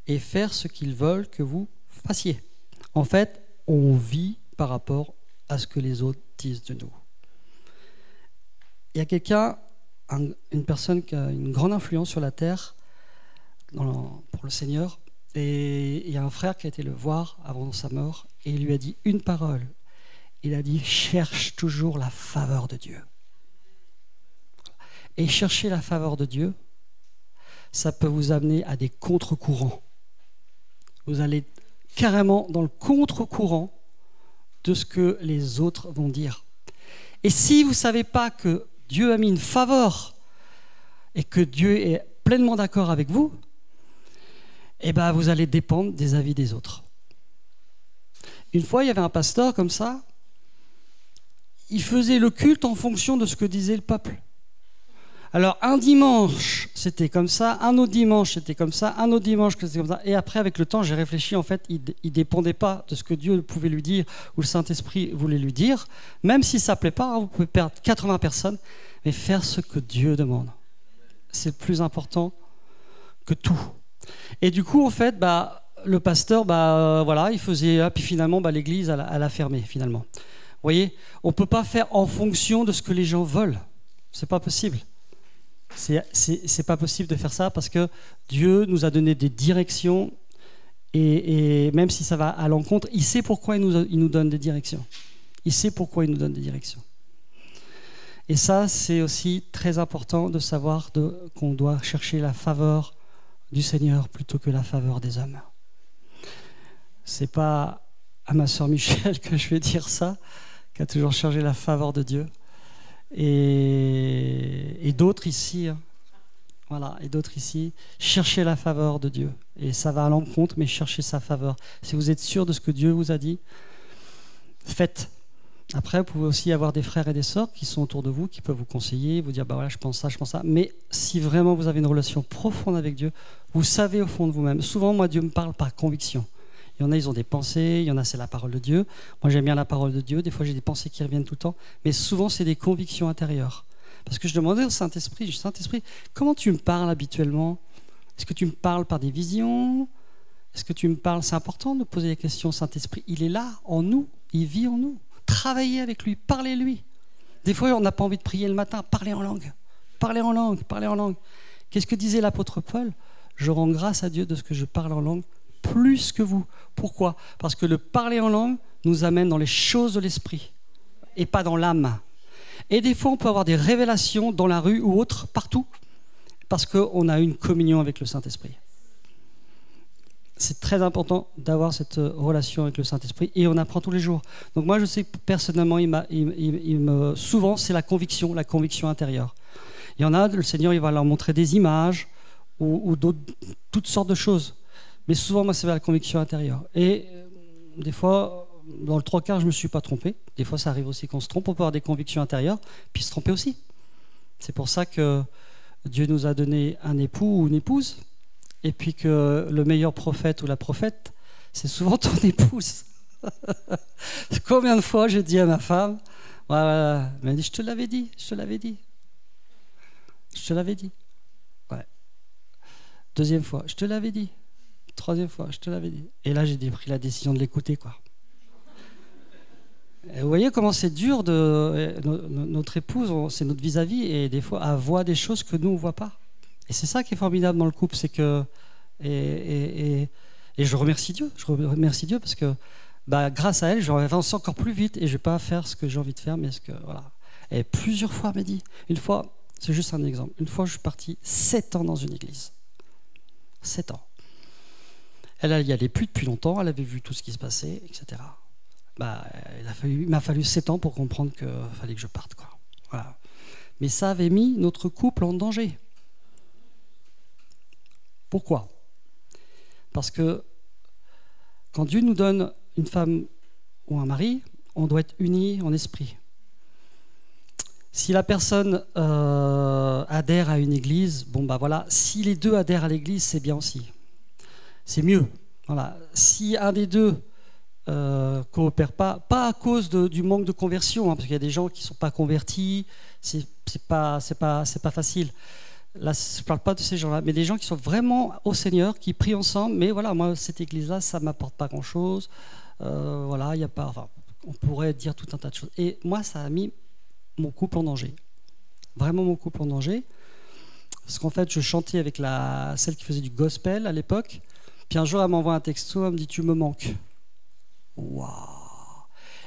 et faire ce qu'ils veulent que vous fassiez. En fait, on vit par rapport à ce que les autres disent de nous. Il y a quelqu'un, une personne qui a une grande influence sur la terre, pour le Seigneur, et il y a un frère qui a été le voir avant sa mort et il lui a dit une parole. Il a dit, cherche toujours la faveur de Dieu. Et chercher la faveur de Dieu, ça peut vous amener à des contre-courants. Vous allez carrément dans le contre-courant de ce que les autres vont dire. Et si vous ne savez pas que Dieu a mis une faveur et que Dieu est pleinement d'accord avec vous, eh ben, vous allez dépendre des avis des autres. Une fois, il y avait un pasteur comme ça, il faisait le culte en fonction de ce que disait le peuple. Alors, un dimanche, c'était comme ça, un autre dimanche, c'était comme ça, un autre dimanche, c'était comme ça. Et après, avec le temps, j'ai réfléchi, en fait, il ne dépendait pas de ce que Dieu pouvait lui dire ou le Saint-Esprit voulait lui dire. Même si ça ne plaît pas, hein, vous pouvez perdre 80 personnes, mais faire ce que Dieu demande. C'est plus important que tout. Et du coup, en fait, le pasteur, voilà, il faisait, puis finalement, l'église, elle a fermé, finalement. Vous voyez, on ne peut pas faire en fonction de ce que les gens veulent. C'est pas possible. C'est pas possible de faire ça parce que Dieu nous a donné des directions et même si ça va à l'encontre, il sait pourquoi il nous donne des directions. Il sait pourquoi il nous donne des directions. Et ça, c'est aussi très important de savoir qu'on doit chercher la faveur du Seigneur plutôt que la faveur des hommes. C'est pas à ma sœur Michel que je vais dire ça, qui a toujours cherché la faveur de Dieu. Et d'autres ici, hein. Voilà, et d'autres ici, cherchez la faveur de Dieu. Et ça va à l'encontre, mais cherchez sa faveur. Si vous êtes sûr de ce que Dieu vous a dit, faites. Après, vous pouvez aussi avoir des frères et des sœurs qui sont autour de vous, qui peuvent vous conseiller, vous dire, voilà, je pense ça, je pense ça. Mais si vraiment vous avez une relation profonde avec Dieu, vous savez au fond de vous-même. Souvent, moi, Dieu me parle par conviction. Il y en a, ils ont des pensées, il y en a, c'est la parole de Dieu. Moi, j'aime bien la parole de Dieu. Des fois, j'ai des pensées qui reviennent tout le temps. Mais souvent, c'est des convictions intérieures. Parce que je demandais au Saint-Esprit, Saint-Esprit, comment tu me parles habituellement? Est-ce que tu me parles par des visions? Est-ce que tu me parles? C'est important de poser des questions au Saint-Esprit. Il est là, en nous, il vit en nous. Travaillez avec lui, parlez-lui. Des fois, on n'a pas envie de prier le matin, parlez en langue. Parlez en langue, parlez en langue. Qu'est-ce que disait l'apôtre Paul? Je rends grâce à Dieu de ce que je parle en langue plus que vous. Pourquoi? Parce que le parler en langue nous amène dans les choses de l'esprit et pas dans l'âme. Et des fois, on peut avoir des révélations dans la rue ou autre, partout, parce qu'on a une communion avec le Saint-Esprit. C'est très important d'avoir cette relation avec le Saint-Esprit et on apprend tous les jours. Donc moi, je sais que personnellement, souvent, c'est la conviction intérieure. Il y en a, le Seigneur, il va leur montrer des images ou toutes sortes de choses. Mais souvent, moi, c'est la conviction intérieure. Et des fois, dans le 3/4, je ne me suis pas trompé. Des fois, ça arrive aussi qu'on se trompe. On peut avoir des convictions intérieures, puis se tromper aussi. C'est pour ça que Dieu nous a donné un époux ou une épouse. Et puis que le meilleur prophète ou la prophète, c'est souvent ton épouse. Combien de fois j'ai dit à ma femme, elle m'a dit, je te l'avais dit. Je te l'avais dit. Ouais. Deuxième fois, je te l'avais dit. Troisième fois, je te l'avais dit. Et là, j'ai pris la décision de l'écouter, quoi. Et vous voyez comment c'est dur notre épouse, c'est notre vis-à-vis, et des fois, elle voit des choses que nous, on ne voit pas. Et c'est ça qui est formidable dans le couple, c'est que... Et je remercie Dieu. Je remercie Dieu parce que grâce à elle, je vais avancer encore plus vite et je ne vais pas faire ce que j'ai envie de faire, mais voilà. Et plusieurs fois, elle m'a dit, une fois, c'est juste un exemple, une fois, je suis parti 7 ans dans une église. 7 ans. Elle n'y allait plus depuis longtemps, elle avait vu tout ce qui se passait, etc. Il m'a fallu 7 ans pour comprendre qu'il fallait que je parte, quoi. Voilà. Mais ça avait mis notre couple en danger. Pourquoi? Parce que quand Dieu nous donne une femme ou un mari, on doit être unis en esprit. Si la personne adhère à une église, voilà. Si les deux adhèrent à l'église, c'est bien aussi. C'est mieux. Voilà. Si un des deux coopère pas à cause du manque de conversion, parce qu'il y a des gens qui ne sont pas convertis, c'est pas facile. Là, je ne parle pas de ces gens-là, mais des gens qui sont vraiment au Seigneur, qui prient ensemble, mais voilà, moi, cette église-là, ça ne m'apporte pas grand-chose. Voilà, il y a pas... Enfin, on pourrait dire tout un tas de choses. Et moi, ça a mis mon couple en danger. Vraiment mon couple en danger. Parce qu'en fait, je chantais avec celle qui faisait du gospel à l'époque. Puis un jour, elle m'envoie un texto, elle me dit « Tu me manques ». Waouh!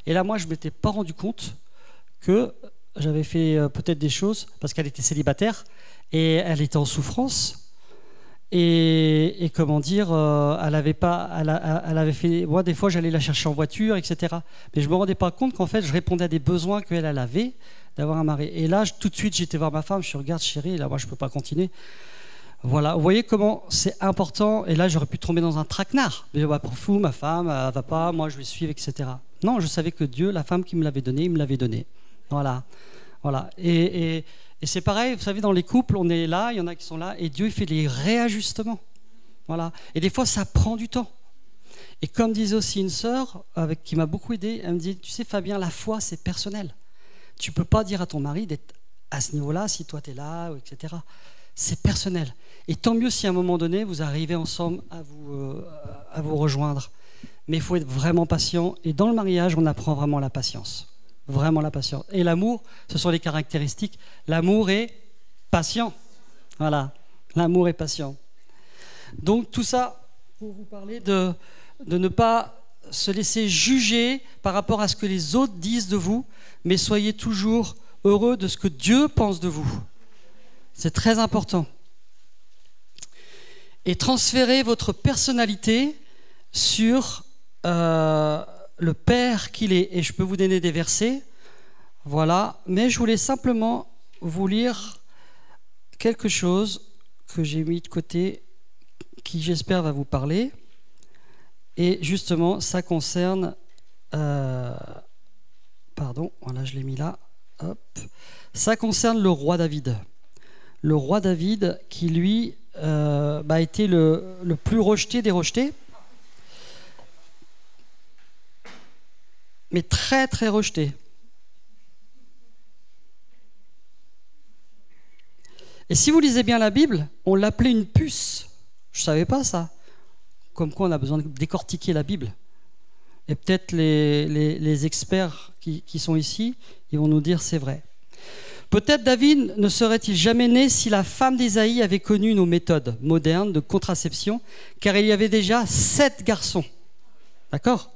Et là, moi, je ne m'étais pas rendu compte que j'avais fait peut-être des choses, parce qu'elle était célibataire, et elle était en souffrance. Et comment dire, elle avait fait... Moi, des fois, j'allais la chercher en voiture, etc. Mais je ne me rendais pas compte qu'en fait, je répondais à des besoins qu'elle avait d'avoir un mari. Et là, tout de suite, j'étais voir ma femme, je suis regarde, chérie, là, moi, je ne peux pas continuer. Voilà, vous voyez comment c'est important. Et là, j'aurais pu tomber dans un traquenard. Pour fou, ma femme, elle ne va pas, moi, je vais suivre, etc. Non, je savais que Dieu, la femme qui me l'avait donnée, il me l'avait donnée. Voilà. Et c'est pareil, vous savez, dans les couples, on est là, il y en a qui sont là, et Dieu il fait les réajustements. Voilà. Et des fois, ça prend du temps. Et comme disait aussi une sœur qui m'a beaucoup aidé, elle me dit, tu sais Fabien, la foi, c'est personnel. Tu ne peux pas dire à ton mari d'être à ce niveau-là si toi, tu es là, etc. C'est personnel. Et tant mieux si à un moment donné, vous arrivez ensemble à vous rejoindre. Mais il faut être vraiment patient. Et dans le mariage, on apprend vraiment la patience. Vraiment la patience. Et l'amour, ce sont les caractéristiques. L'amour est patient. Voilà. L'amour est patient. Donc tout ça pour vous parler de ne pas se laisser juger par rapport à ce que les autres disent de vous, mais soyez toujours heureux de ce que Dieu pense de vous. C'est très important. Et transférez votre personnalité sur le Père qu'il est. Et je peux vous donner des versets, voilà. Mais je voulais simplement vous lire quelque chose que j'ai mis de côté, qui j'espère va vous parler. Et justement, ça concerne... pardon, voilà, je l'ai mis là. Hop. Ça concerne le roi David. Le roi David qui, lui, a été le plus rejeté des rejetés. Mais très, très rejeté. Et si vous lisez bien la Bible, on l'appelait une puce. Je ne savais pas ça. Comme quoi on a besoin de décortiquer la Bible. Et peut-être les experts qui sont ici, ils vont nous dire c'est vrai. Peut-être David ne serait-il jamais né si la femme d'Ésaïe avait connu nos méthodes modernes de contraception, car il y avait déjà 7 garçons. D'accord ?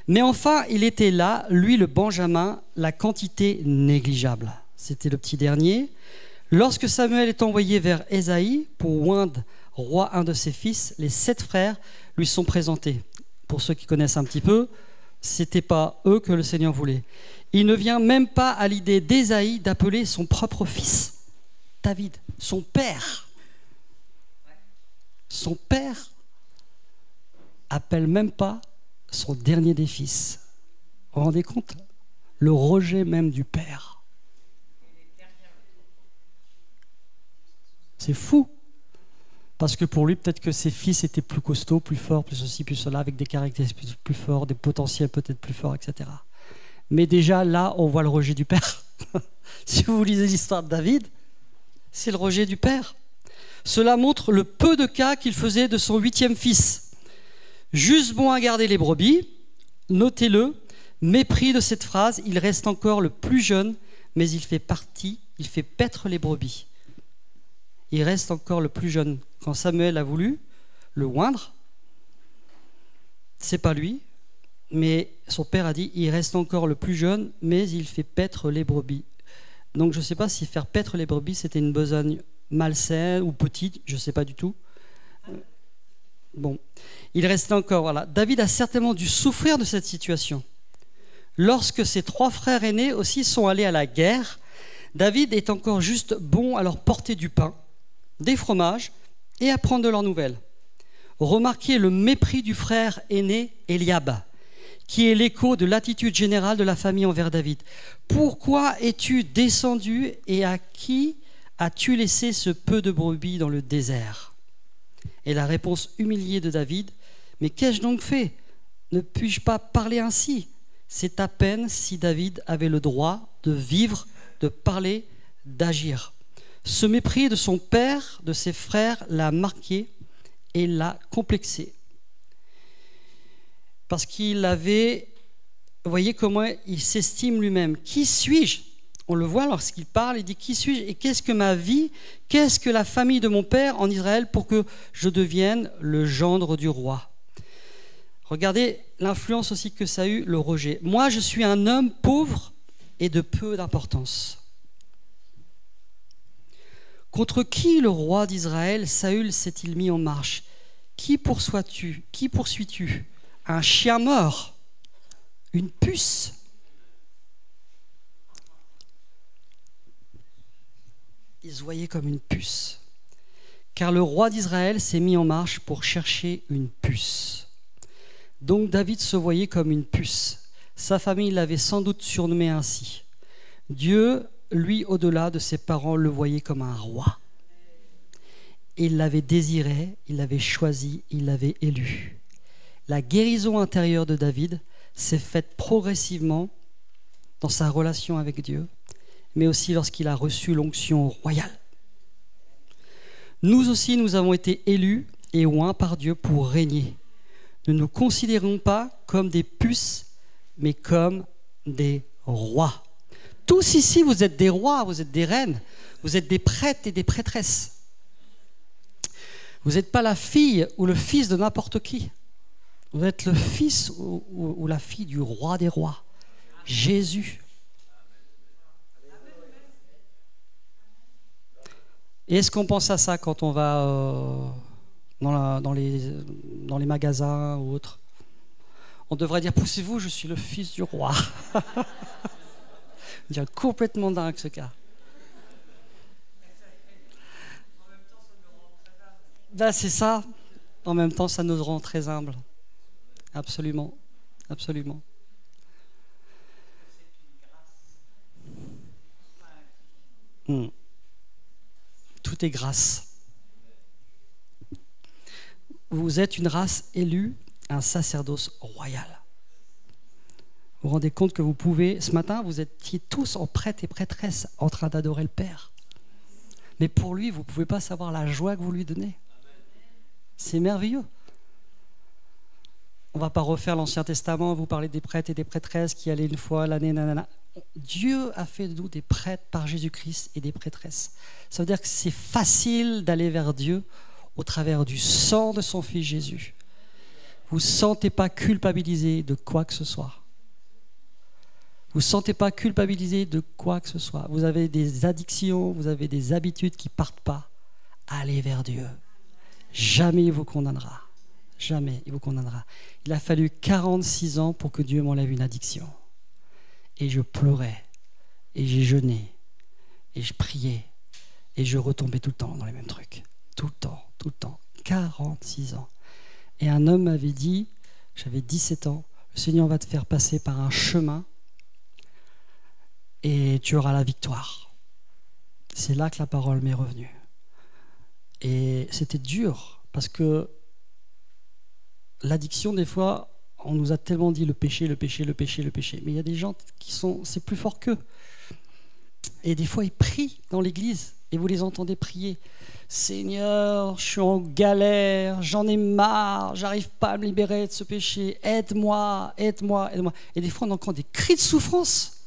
Mais enfin, il était là, lui le Benjamin, la quantité négligeable. C'était le petit dernier. Lorsque Samuel est envoyé vers Ésaïe pour oindre roi un de ses fils, les 7 frères lui sont présentés. Pour ceux qui connaissent un petit peu, ce n'était pas eux que le Seigneur voulait. Il ne vient même pas à l'idée d'Ésaïe d'appeler son propre fils, David, son père. Son père appelle même pas son dernier des fils. Vous vous rendez compte ? Le rejet même du père. C'est fou. Parce que pour lui, peut-être que ses fils étaient plus costauds, plus forts, plus ceci, plus cela, avec des caractéristiques plus forts, des potentiels peut-être plus forts, etc. Mais déjà, là, on voit le rejet du père. Si vous lisez l'histoire de David, c'est le rejet du père. Cela montre le peu de cas qu'il faisait de son 8e fils. Juste bon à garder les brebis, notez-le, mépris de cette phrase, il reste encore le plus jeune, mais il fait paître les brebis. Il reste encore le plus jeune. Quand Samuel a voulu le oindre, c'est pas lui, mais son père a dit, il reste encore le plus jeune, mais il fait paître les brebis. Donc je ne sais pas si faire paître les brebis, c'était une besogne malsaine ou petite, je ne sais pas du tout. Bon, il reste encore, voilà. David a certainement dû souffrir de cette situation. Lorsque ses 3 frères aînés aussi sont allés à la guerre, David est encore juste bon à leur porter du pain, des fromages et à prendre de leurs nouvelles. Remarquez le mépris du frère aîné Eliab, qui est l'écho de l'attitude générale de la famille envers David. Pourquoi es-tu descendu et à qui as-tu laissé ce peu de brebis dans le désert ? Et la réponse humiliée de David, mais qu'ai-je donc fait ? Ne puis-je pas parler ainsi ? C'est à peine si David avait le droit de vivre, de parler, d'agir. Ce mépris de son père, de ses frères, l'a marqué et l'a complexé. Parce qu'il avait, vous voyez comment il s'estime lui-même. Qui suis-je ? On le voit lorsqu'il parle, il dit qui suis-je et qu'est-ce que ma vie, qu'est-ce que la famille de mon père en Israël pour que je devienne le gendre du roi. Regardez l'influence aussi que ça a eu, le rejet. Moi, je suis un homme pauvre et de peu d'importance. Contre qui le roi d'Israël, Saül, s'est-il mis en marche ? Qui poursuis-tu ? Un chien mort ? Une puce ? Il se voyait comme une puce. Car le roi d'Israël s'est mis en marche pour chercher une puce. Donc David se voyait comme une puce. Sa famille l'avait sans doute surnommé ainsi. Dieu, lui, au-delà de ses parents, le voyait comme un roi. Il l'avait désiré, il l'avait choisi, il l'avait élu. La guérison intérieure de David s'est faite progressivement dans sa relation avec Dieu, mais aussi lorsqu'il a reçu l'onction royale. Nous aussi, nous avons été élus et oints par Dieu pour régner. Ne nous considérons pas comme des puces, mais comme des rois. Tous ici, vous êtes des rois, vous êtes des reines, vous êtes des prêtres et des prêtresses. Vous n'êtes pas la fille ou le fils de n'importe qui. Vous êtes le fils ou la fille du roi des rois, Jésus. Et est-ce qu'on pense à ça quand on va dans les magasins ou autres ? On devrait dire, poussez-vous, je suis le fils du roi. On dirait complètement dingue ce cas. Ben, c'est ça. En même temps, ça nous rend très humbles. Absolument. Absolument. Tout est grâce. Vous êtes une race élue, un sacerdoce royal. Vous vous rendez compte que vous pouvez, ce matin, vous étiez tous en prêtre et prêtresse en train d'adorer le Père. Mais pour lui, vous ne pouvez pas savoir la joie que vous lui donnez. C'est merveilleux. On ne va pas refaire l'Ancien Testament, vous parlez des prêtres et des prêtresses qui allaient une fois l'année, nanana. Dieu a fait de nous des prêtres par Jésus-Christ et des prêtresses. Ça veut dire que c'est facile d'aller vers Dieu au travers du sang de son Fils Jésus. Vous ne vous sentez pas culpabilisé de quoi que ce soit. Vous ne vous sentez pas culpabilisé de quoi que ce soit. Vous avez des addictions, vous avez des habitudes qui ne partent pas. Allez vers Dieu. Jamais il vous condamnera. Jamais il vous condamnera. Il a fallu 46 ans pour que Dieu m'enlève une addiction. Et je pleurais, et j'ai jeûné, et je priais, et je retombais tout le temps dans les mêmes trucs. Tout le temps. 46 ans. Et un homme m'avait dit, j'avais 17 ans, le Seigneur va te faire passer par un chemin et tu auras la victoire. C'est là que la parole m'est revenue. Et c'était dur, parce que l'addiction, des fois, on nous a tellement dit le péché. Mais il y a des gens qui sont, c'est plus fort qu'eux. Et des fois, ils prient dans l'église et vous les entendez prier. Seigneur, je suis en galère, j'en ai marre, j'arrive pas à me libérer de ce péché. Aide-moi. Et des fois, on entend des cris de souffrance.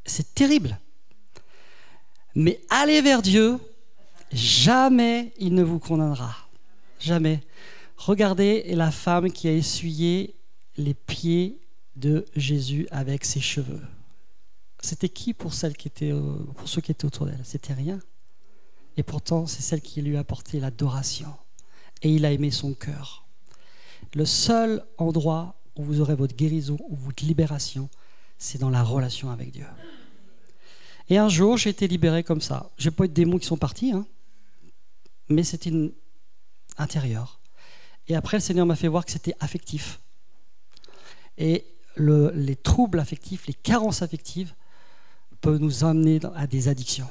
C'est terrible. Mais allez vers Dieu, jamais il ne vous condamnera. Jamais. Regardez la femme qui a essuyé les pieds de Jésus avec ses cheveux. C'était qui pour ceux qui étaient autour d'elle? C'était rien. Et pourtant, c'est celle qui lui a apporté l'adoration. Et il a aimé son cœur. Le seul endroit où vous aurez votre guérison ou votre libération, c'est dans la relation avec Dieu. Et un jour, j'ai été libéré comme ça. Je n'ai pas eu de démons qui sont partis, mais c'était intérieur. Et après, le Seigneur m'a fait voir que c'était affectif. Et les troubles affectifs, les carences affectives peuvent nous amener à des addictions.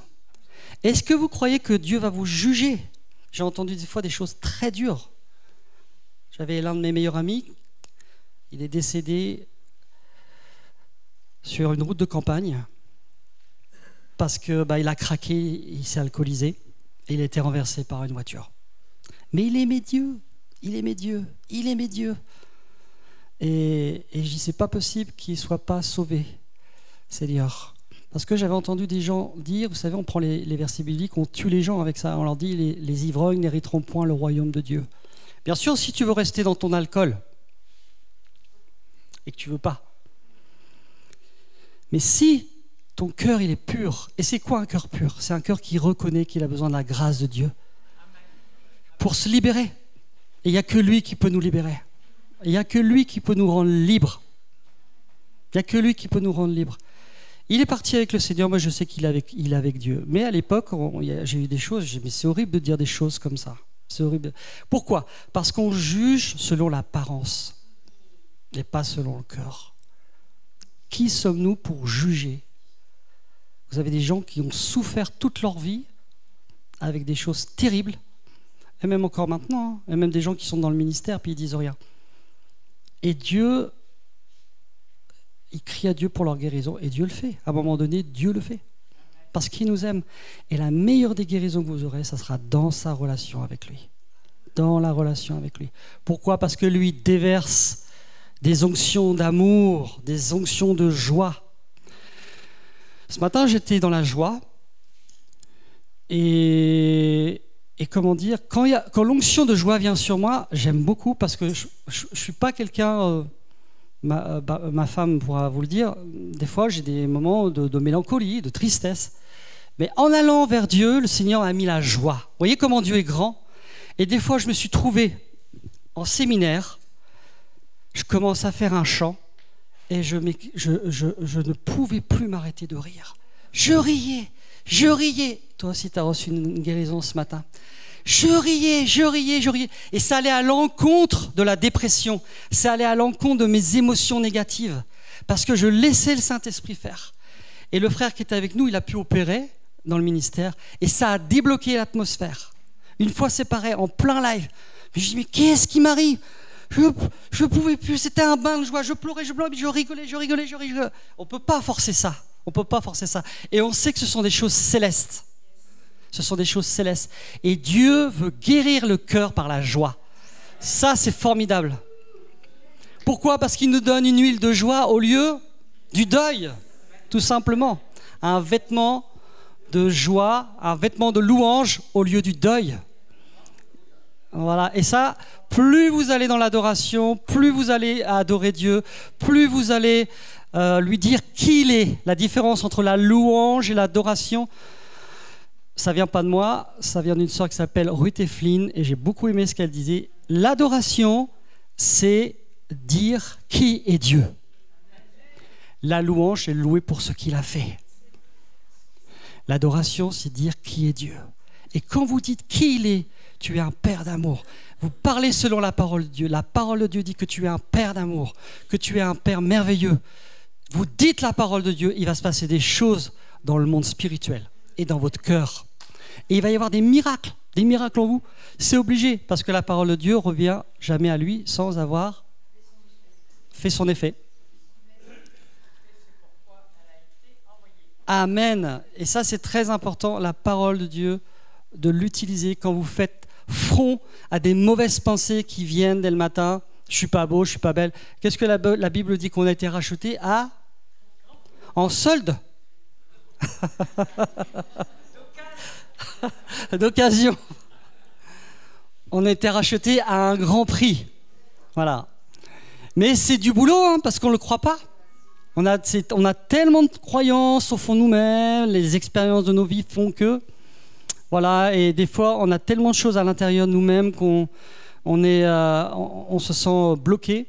Est-ce que vous croyez que Dieu va vous juger? J'ai entendu des fois des choses très dures. J'avais l'un de mes meilleurs amis, il est décédé sur une route de campagne parce que il a craqué, il s'est alcoolisé et il a été renversé par une voiture. Mais il aimait Dieu. Et je dis, c'est pas possible qu'il ne soit pas sauvé, Seigneur. Parce que j'avais entendu des gens dire, vous savez, on prend les versets bibliques, on tue les gens avec ça. On leur dit, les ivrognes n'hériteront point le royaume de Dieu. Bien sûr, si tu veux rester dans ton alcool et que tu ne veux pas. Mais si ton cœur, il est pur, et c'est quoi un cœur pur? C'est un cœur qui reconnaît qu'il a besoin de la grâce de Dieu pour se libérer. Et il n'y a que lui qui peut nous libérer. Il n'y a que lui qui peut nous rendre libres. Il est parti avec le Seigneur, moi je sais qu'il est avec Dieu. Mais à l'époque, j'ai eu des choses, j'ai dit, mais c'est horrible de dire des choses comme ça. C'est horrible. Pourquoi? Parce qu'on juge selon l'apparence et pas selon le cœur. Qui sommes-nous pour juger? Vous avez des gens qui ont souffert toute leur vie avec des choses terribles, et même encore maintenant, et même des gens qui sont dans le ministère puis ils disent rien. Et Dieu, ils crient à Dieu pour leur guérison, et Dieu le fait. À un moment donné, Dieu le fait. Parce qu'il nous aime. Et la meilleure des guérisons que vous aurez, ça sera dans sa relation avec lui. Dans la relation avec lui. Pourquoi? Parce que lui déverse des onctions d'amour, des onctions de joie. Ce matin, j'étais dans la joie. Et comment dire, quand l'onction de joie vient sur moi, j'aime beaucoup parce que je ne suis pas quelqu'un... ma femme pourra vous le dire, des fois j'ai des moments de mélancolie, de tristesse. Mais en allant vers Dieu, le Seigneur a mis la joie. Vous voyez comment Dieu est grand? Et des fois je me suis trouvé en séminaire, je commence à faire un chant et je ne pouvais plus m'arrêter de rire. Je riais. Toi aussi tu as reçu une guérison ce matin. Je riais. Et ça allait à l'encontre de la dépression. Ça allait à l'encontre de mes émotions négatives. Parce que je laissais le Saint-Esprit faire. Et le frère qui était avec nous, il a pu opérer dans le ministère. Et ça a débloqué l'atmosphère. Une fois séparés, en plein live. Mais je dis, mais qu'est-ce qui m'arrive? Je pouvais plus. C'était un bain de joie. Je pleurais, je rigolais. On ne peut pas forcer ça. On ne peut pas forcer ça. Et on sait que ce sont des choses célestes. Ce sont des choses célestes. Et Dieu veut guérir le cœur par la joie. Ça, c'est formidable. Pourquoi? Parce qu'il nous donne une huile de joie au lieu du deuil, tout simplement. Un vêtement de joie, un vêtement de louange au lieu du deuil. Voilà. Et ça, plus vous allez dans l'adoration, plus vous allez adorer Dieu, plus vous allez lui dire qui il est. La différence entre la louange et l'adoration, ça vient pas de moi, ça vient d'une sœur qui s'appelle Ruth Eflin, et j'ai beaucoup aimé ce qu'elle disait. L'adoration, c'est dire qui est Dieu. La louange, c'est louer pour ce qu'il a fait. L'adoration, c'est dire qui est Dieu. Et quand vous dites qui il est, tu es un père d'amour. Vous parlez selon la parole de Dieu. La parole de Dieu dit que tu es un père d'amour, que tu es un père merveilleux. Vous dites la parole de Dieu, il va se passer des choses dans le monde spirituel et dans votre cœur. Et il va y avoir des miracles en vous. C'est obligé, parce que la parole de Dieu revient jamais à lui sans avoir fait son effet. Amen. Et ça, c'est très important, la parole de Dieu, de l'utiliser quand vous faites front à des mauvaises pensées qui viennent dès le matin. Je suis pas beau, je suis pas belle. Qu'est-ce que la Bible dit? Qu'on a été racheté en solde. D'occasion. On a été racheté à un grand prix. Voilà. Mais c'est du boulot, parce qu'on ne le croit pas. On a tellement de croyances au fond de nous-mêmes, les expériences de nos vies font que... Voilà, et des fois, on a tellement de choses à l'intérieur de nous-mêmes qu'on se sent bloqué.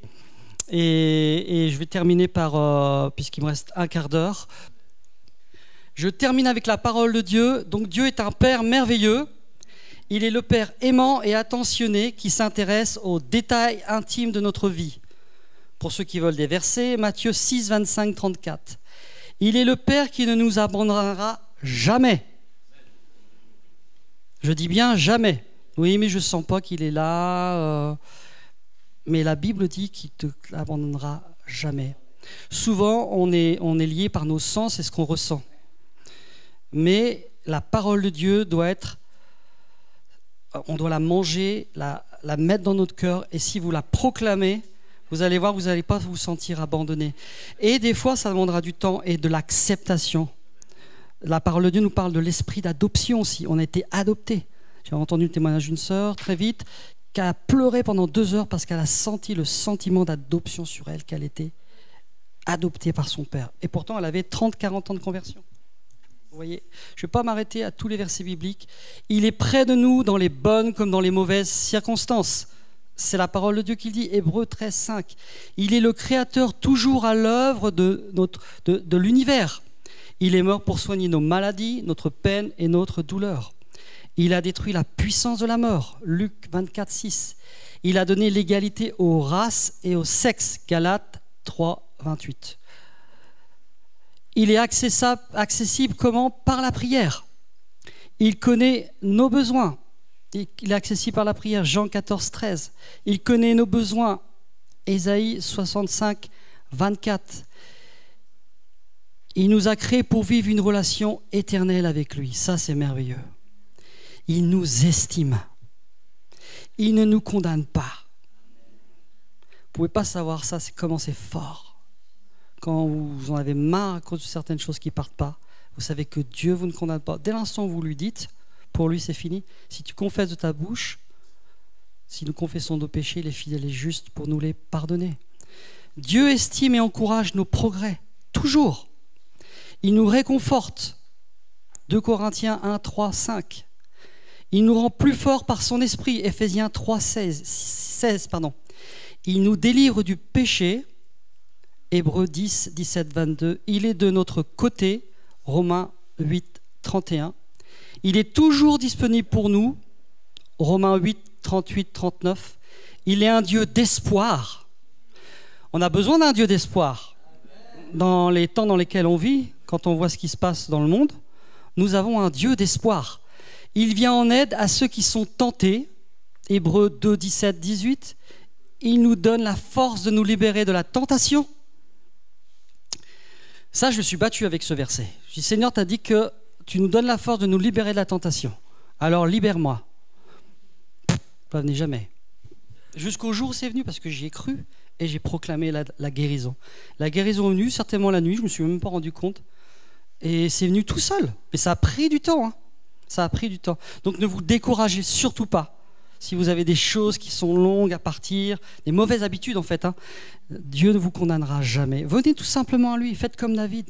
Et je vais terminer par, puisqu'il me reste un quart d'heure, je termine avec la parole de Dieu. Donc Dieu est un Père merveilleux. Il est le Père aimant et attentionné qui s'intéresse aux détails intimes de notre vie. Pour ceux qui veulent des versets, Matthieu 6, 25, 34. Il est le Père qui ne nous abandonnera jamais. Je dis bien jamais. Oui, mais je ne sens pas qu'il est là. Mais la Bible dit qu'il ne te abandonnera jamais. Souvent, on est lié par nos sens et ce qu'on ressent. Mais la parole de Dieu doit être... On doit la manger, la mettre dans notre cœur. Et si vous la proclamez, vous allez voir, vous n'allez pas vous sentir abandonné. Et des fois, ça demandera du temps et de l'acceptation. La parole de Dieu nous parle de l'esprit d'adoption aussi. On a été adoptés. J'ai entendu le témoignage d'une sœur, très vite, qui a pleuré pendant 2 heures parce qu'elle a senti le sentiment d'adoption sur elle, qu'elle était adoptée par son père. Et pourtant, elle avait 30-40 ans de conversion. Vous voyez, je ne vais pas m'arrêter à tous les versets bibliques. Il est près de nous dans les bonnes comme dans les mauvaises circonstances. C'est la parole de Dieu qui dit, Hébreux 13, 5. Il est le Créateur toujours à l'œuvre de l'univers. Il est mort pour soigner nos maladies, notre peine et notre douleur. Il a détruit la puissance de la mort. Luc 24, 6. Il a donné l'égalité aux races et aux sexes. Galates 3, 28. Il est accessible comment? Par la prière. Il connaît nos besoins. Il est accessible par la prière. Jean 14, 13. Il connaît nos besoins. Ésaïe 65, 24. Il nous a créés pour vivre une relation éternelle avec lui. Ça, c'est merveilleux. Il nous estime. Il ne nous condamne pas. Vous ne pouvez pas savoir ça, c'est comment c'est fort. Quand vous en avez marre à cause de certaines choses qui ne partent pas, vous savez que Dieu vous ne condamne pas. Dès l'instant où vous lui dites, pour lui c'est fini. Si tu confesses de ta bouche, si nous confessons nos péchés, il est fidèle et juste pour nous les pardonner. Dieu estime et encourage nos progrès, toujours. Il nous réconforte. 2 Corinthiens 1, 3, 5. Il nous rend plus forts par son esprit. Éphésiens 3, 16. Il nous délivre du péché. Hébreux 10, 17, 22. Il est de notre côté. Romains 8, 31. Il est toujours disponible pour nous. Romains 8, 38, 39. Il est un Dieu d'espoir. On a besoin d'un Dieu d'espoir. Dans les temps dans lesquels on vit, quand on voit ce qui se passe dans le monde, nous avons un Dieu d'espoir. Il vient en aide à ceux qui sont tentés. Hébreux 2, 17, 18. Il nous donne la force de nous libérer de la tentation. Ça, je me suis battu avec ce verset. Je dis, Seigneur, tu as dit que tu nous donnes la force de nous libérer de la tentation. Alors libère-moi. Ça venait jamais. Jusqu'au jour où c'est venu, parce que j'y ai cru et j'ai proclamé la guérison. La guérison est venue, certainement la nuit, je ne me suis même pas rendu compte. Et c'est venu tout seul. Mais ça a pris du temps. Hein. Ça a pris du temps. Donc ne vous découragez surtout pas. Si vous avez des choses qui sont longues à partir, des mauvaises habitudes en fait, hein, Dieu ne vous condamnera jamais. Venez tout simplement à lui, faites comme David.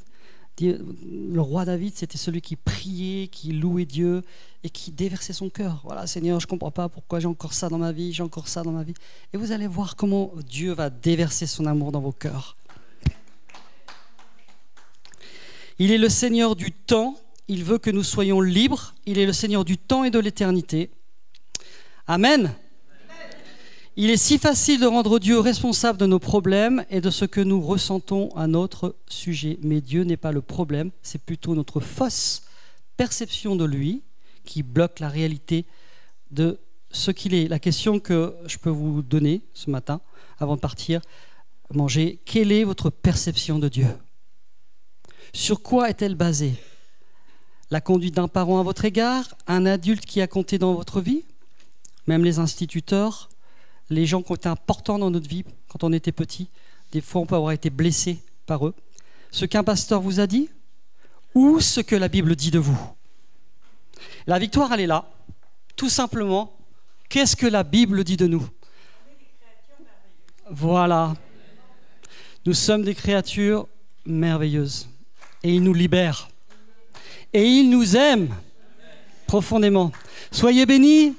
Le roi David, c'était celui qui priait, qui louait Dieu et qui déversait son cœur. Voilà, Seigneur, je ne comprends pas pourquoi j'ai encore ça dans ma vie, j'ai encore ça dans ma vie. Et vous allez voir comment Dieu va déverser son amour dans vos cœurs. Il est le Seigneur du temps, il veut que nous soyons libres, il est le Seigneur du temps et de l'éternité. Amen. Il est si facile de rendre Dieu responsable de nos problèmes et de ce que nous ressentons à notre sujet. Mais Dieu n'est pas le problème, c'est plutôt notre fausse perception de lui qui bloque la réalité de ce qu'il est. La question que je peux vous donner ce matin, avant de partir manger, quelle est votre perception de Dieu ? Sur quoi est-elle basée ? La conduite d'un parent à votre égard ? Un adulte qui a compté dans votre vie ? Même les instituteurs, les gens qui ont été importants dans notre vie quand on était petit, des fois on peut avoir été blessé par eux. Ce qu'un pasteur vous a dit ou ce que la Bible dit de vous. La victoire, elle est là. Tout simplement, qu'est-ce que la Bible dit de nous ? Voilà. Nous sommes des créatures merveilleuses. Et il nous libère. Et il nous aime profondément. Soyez bénis.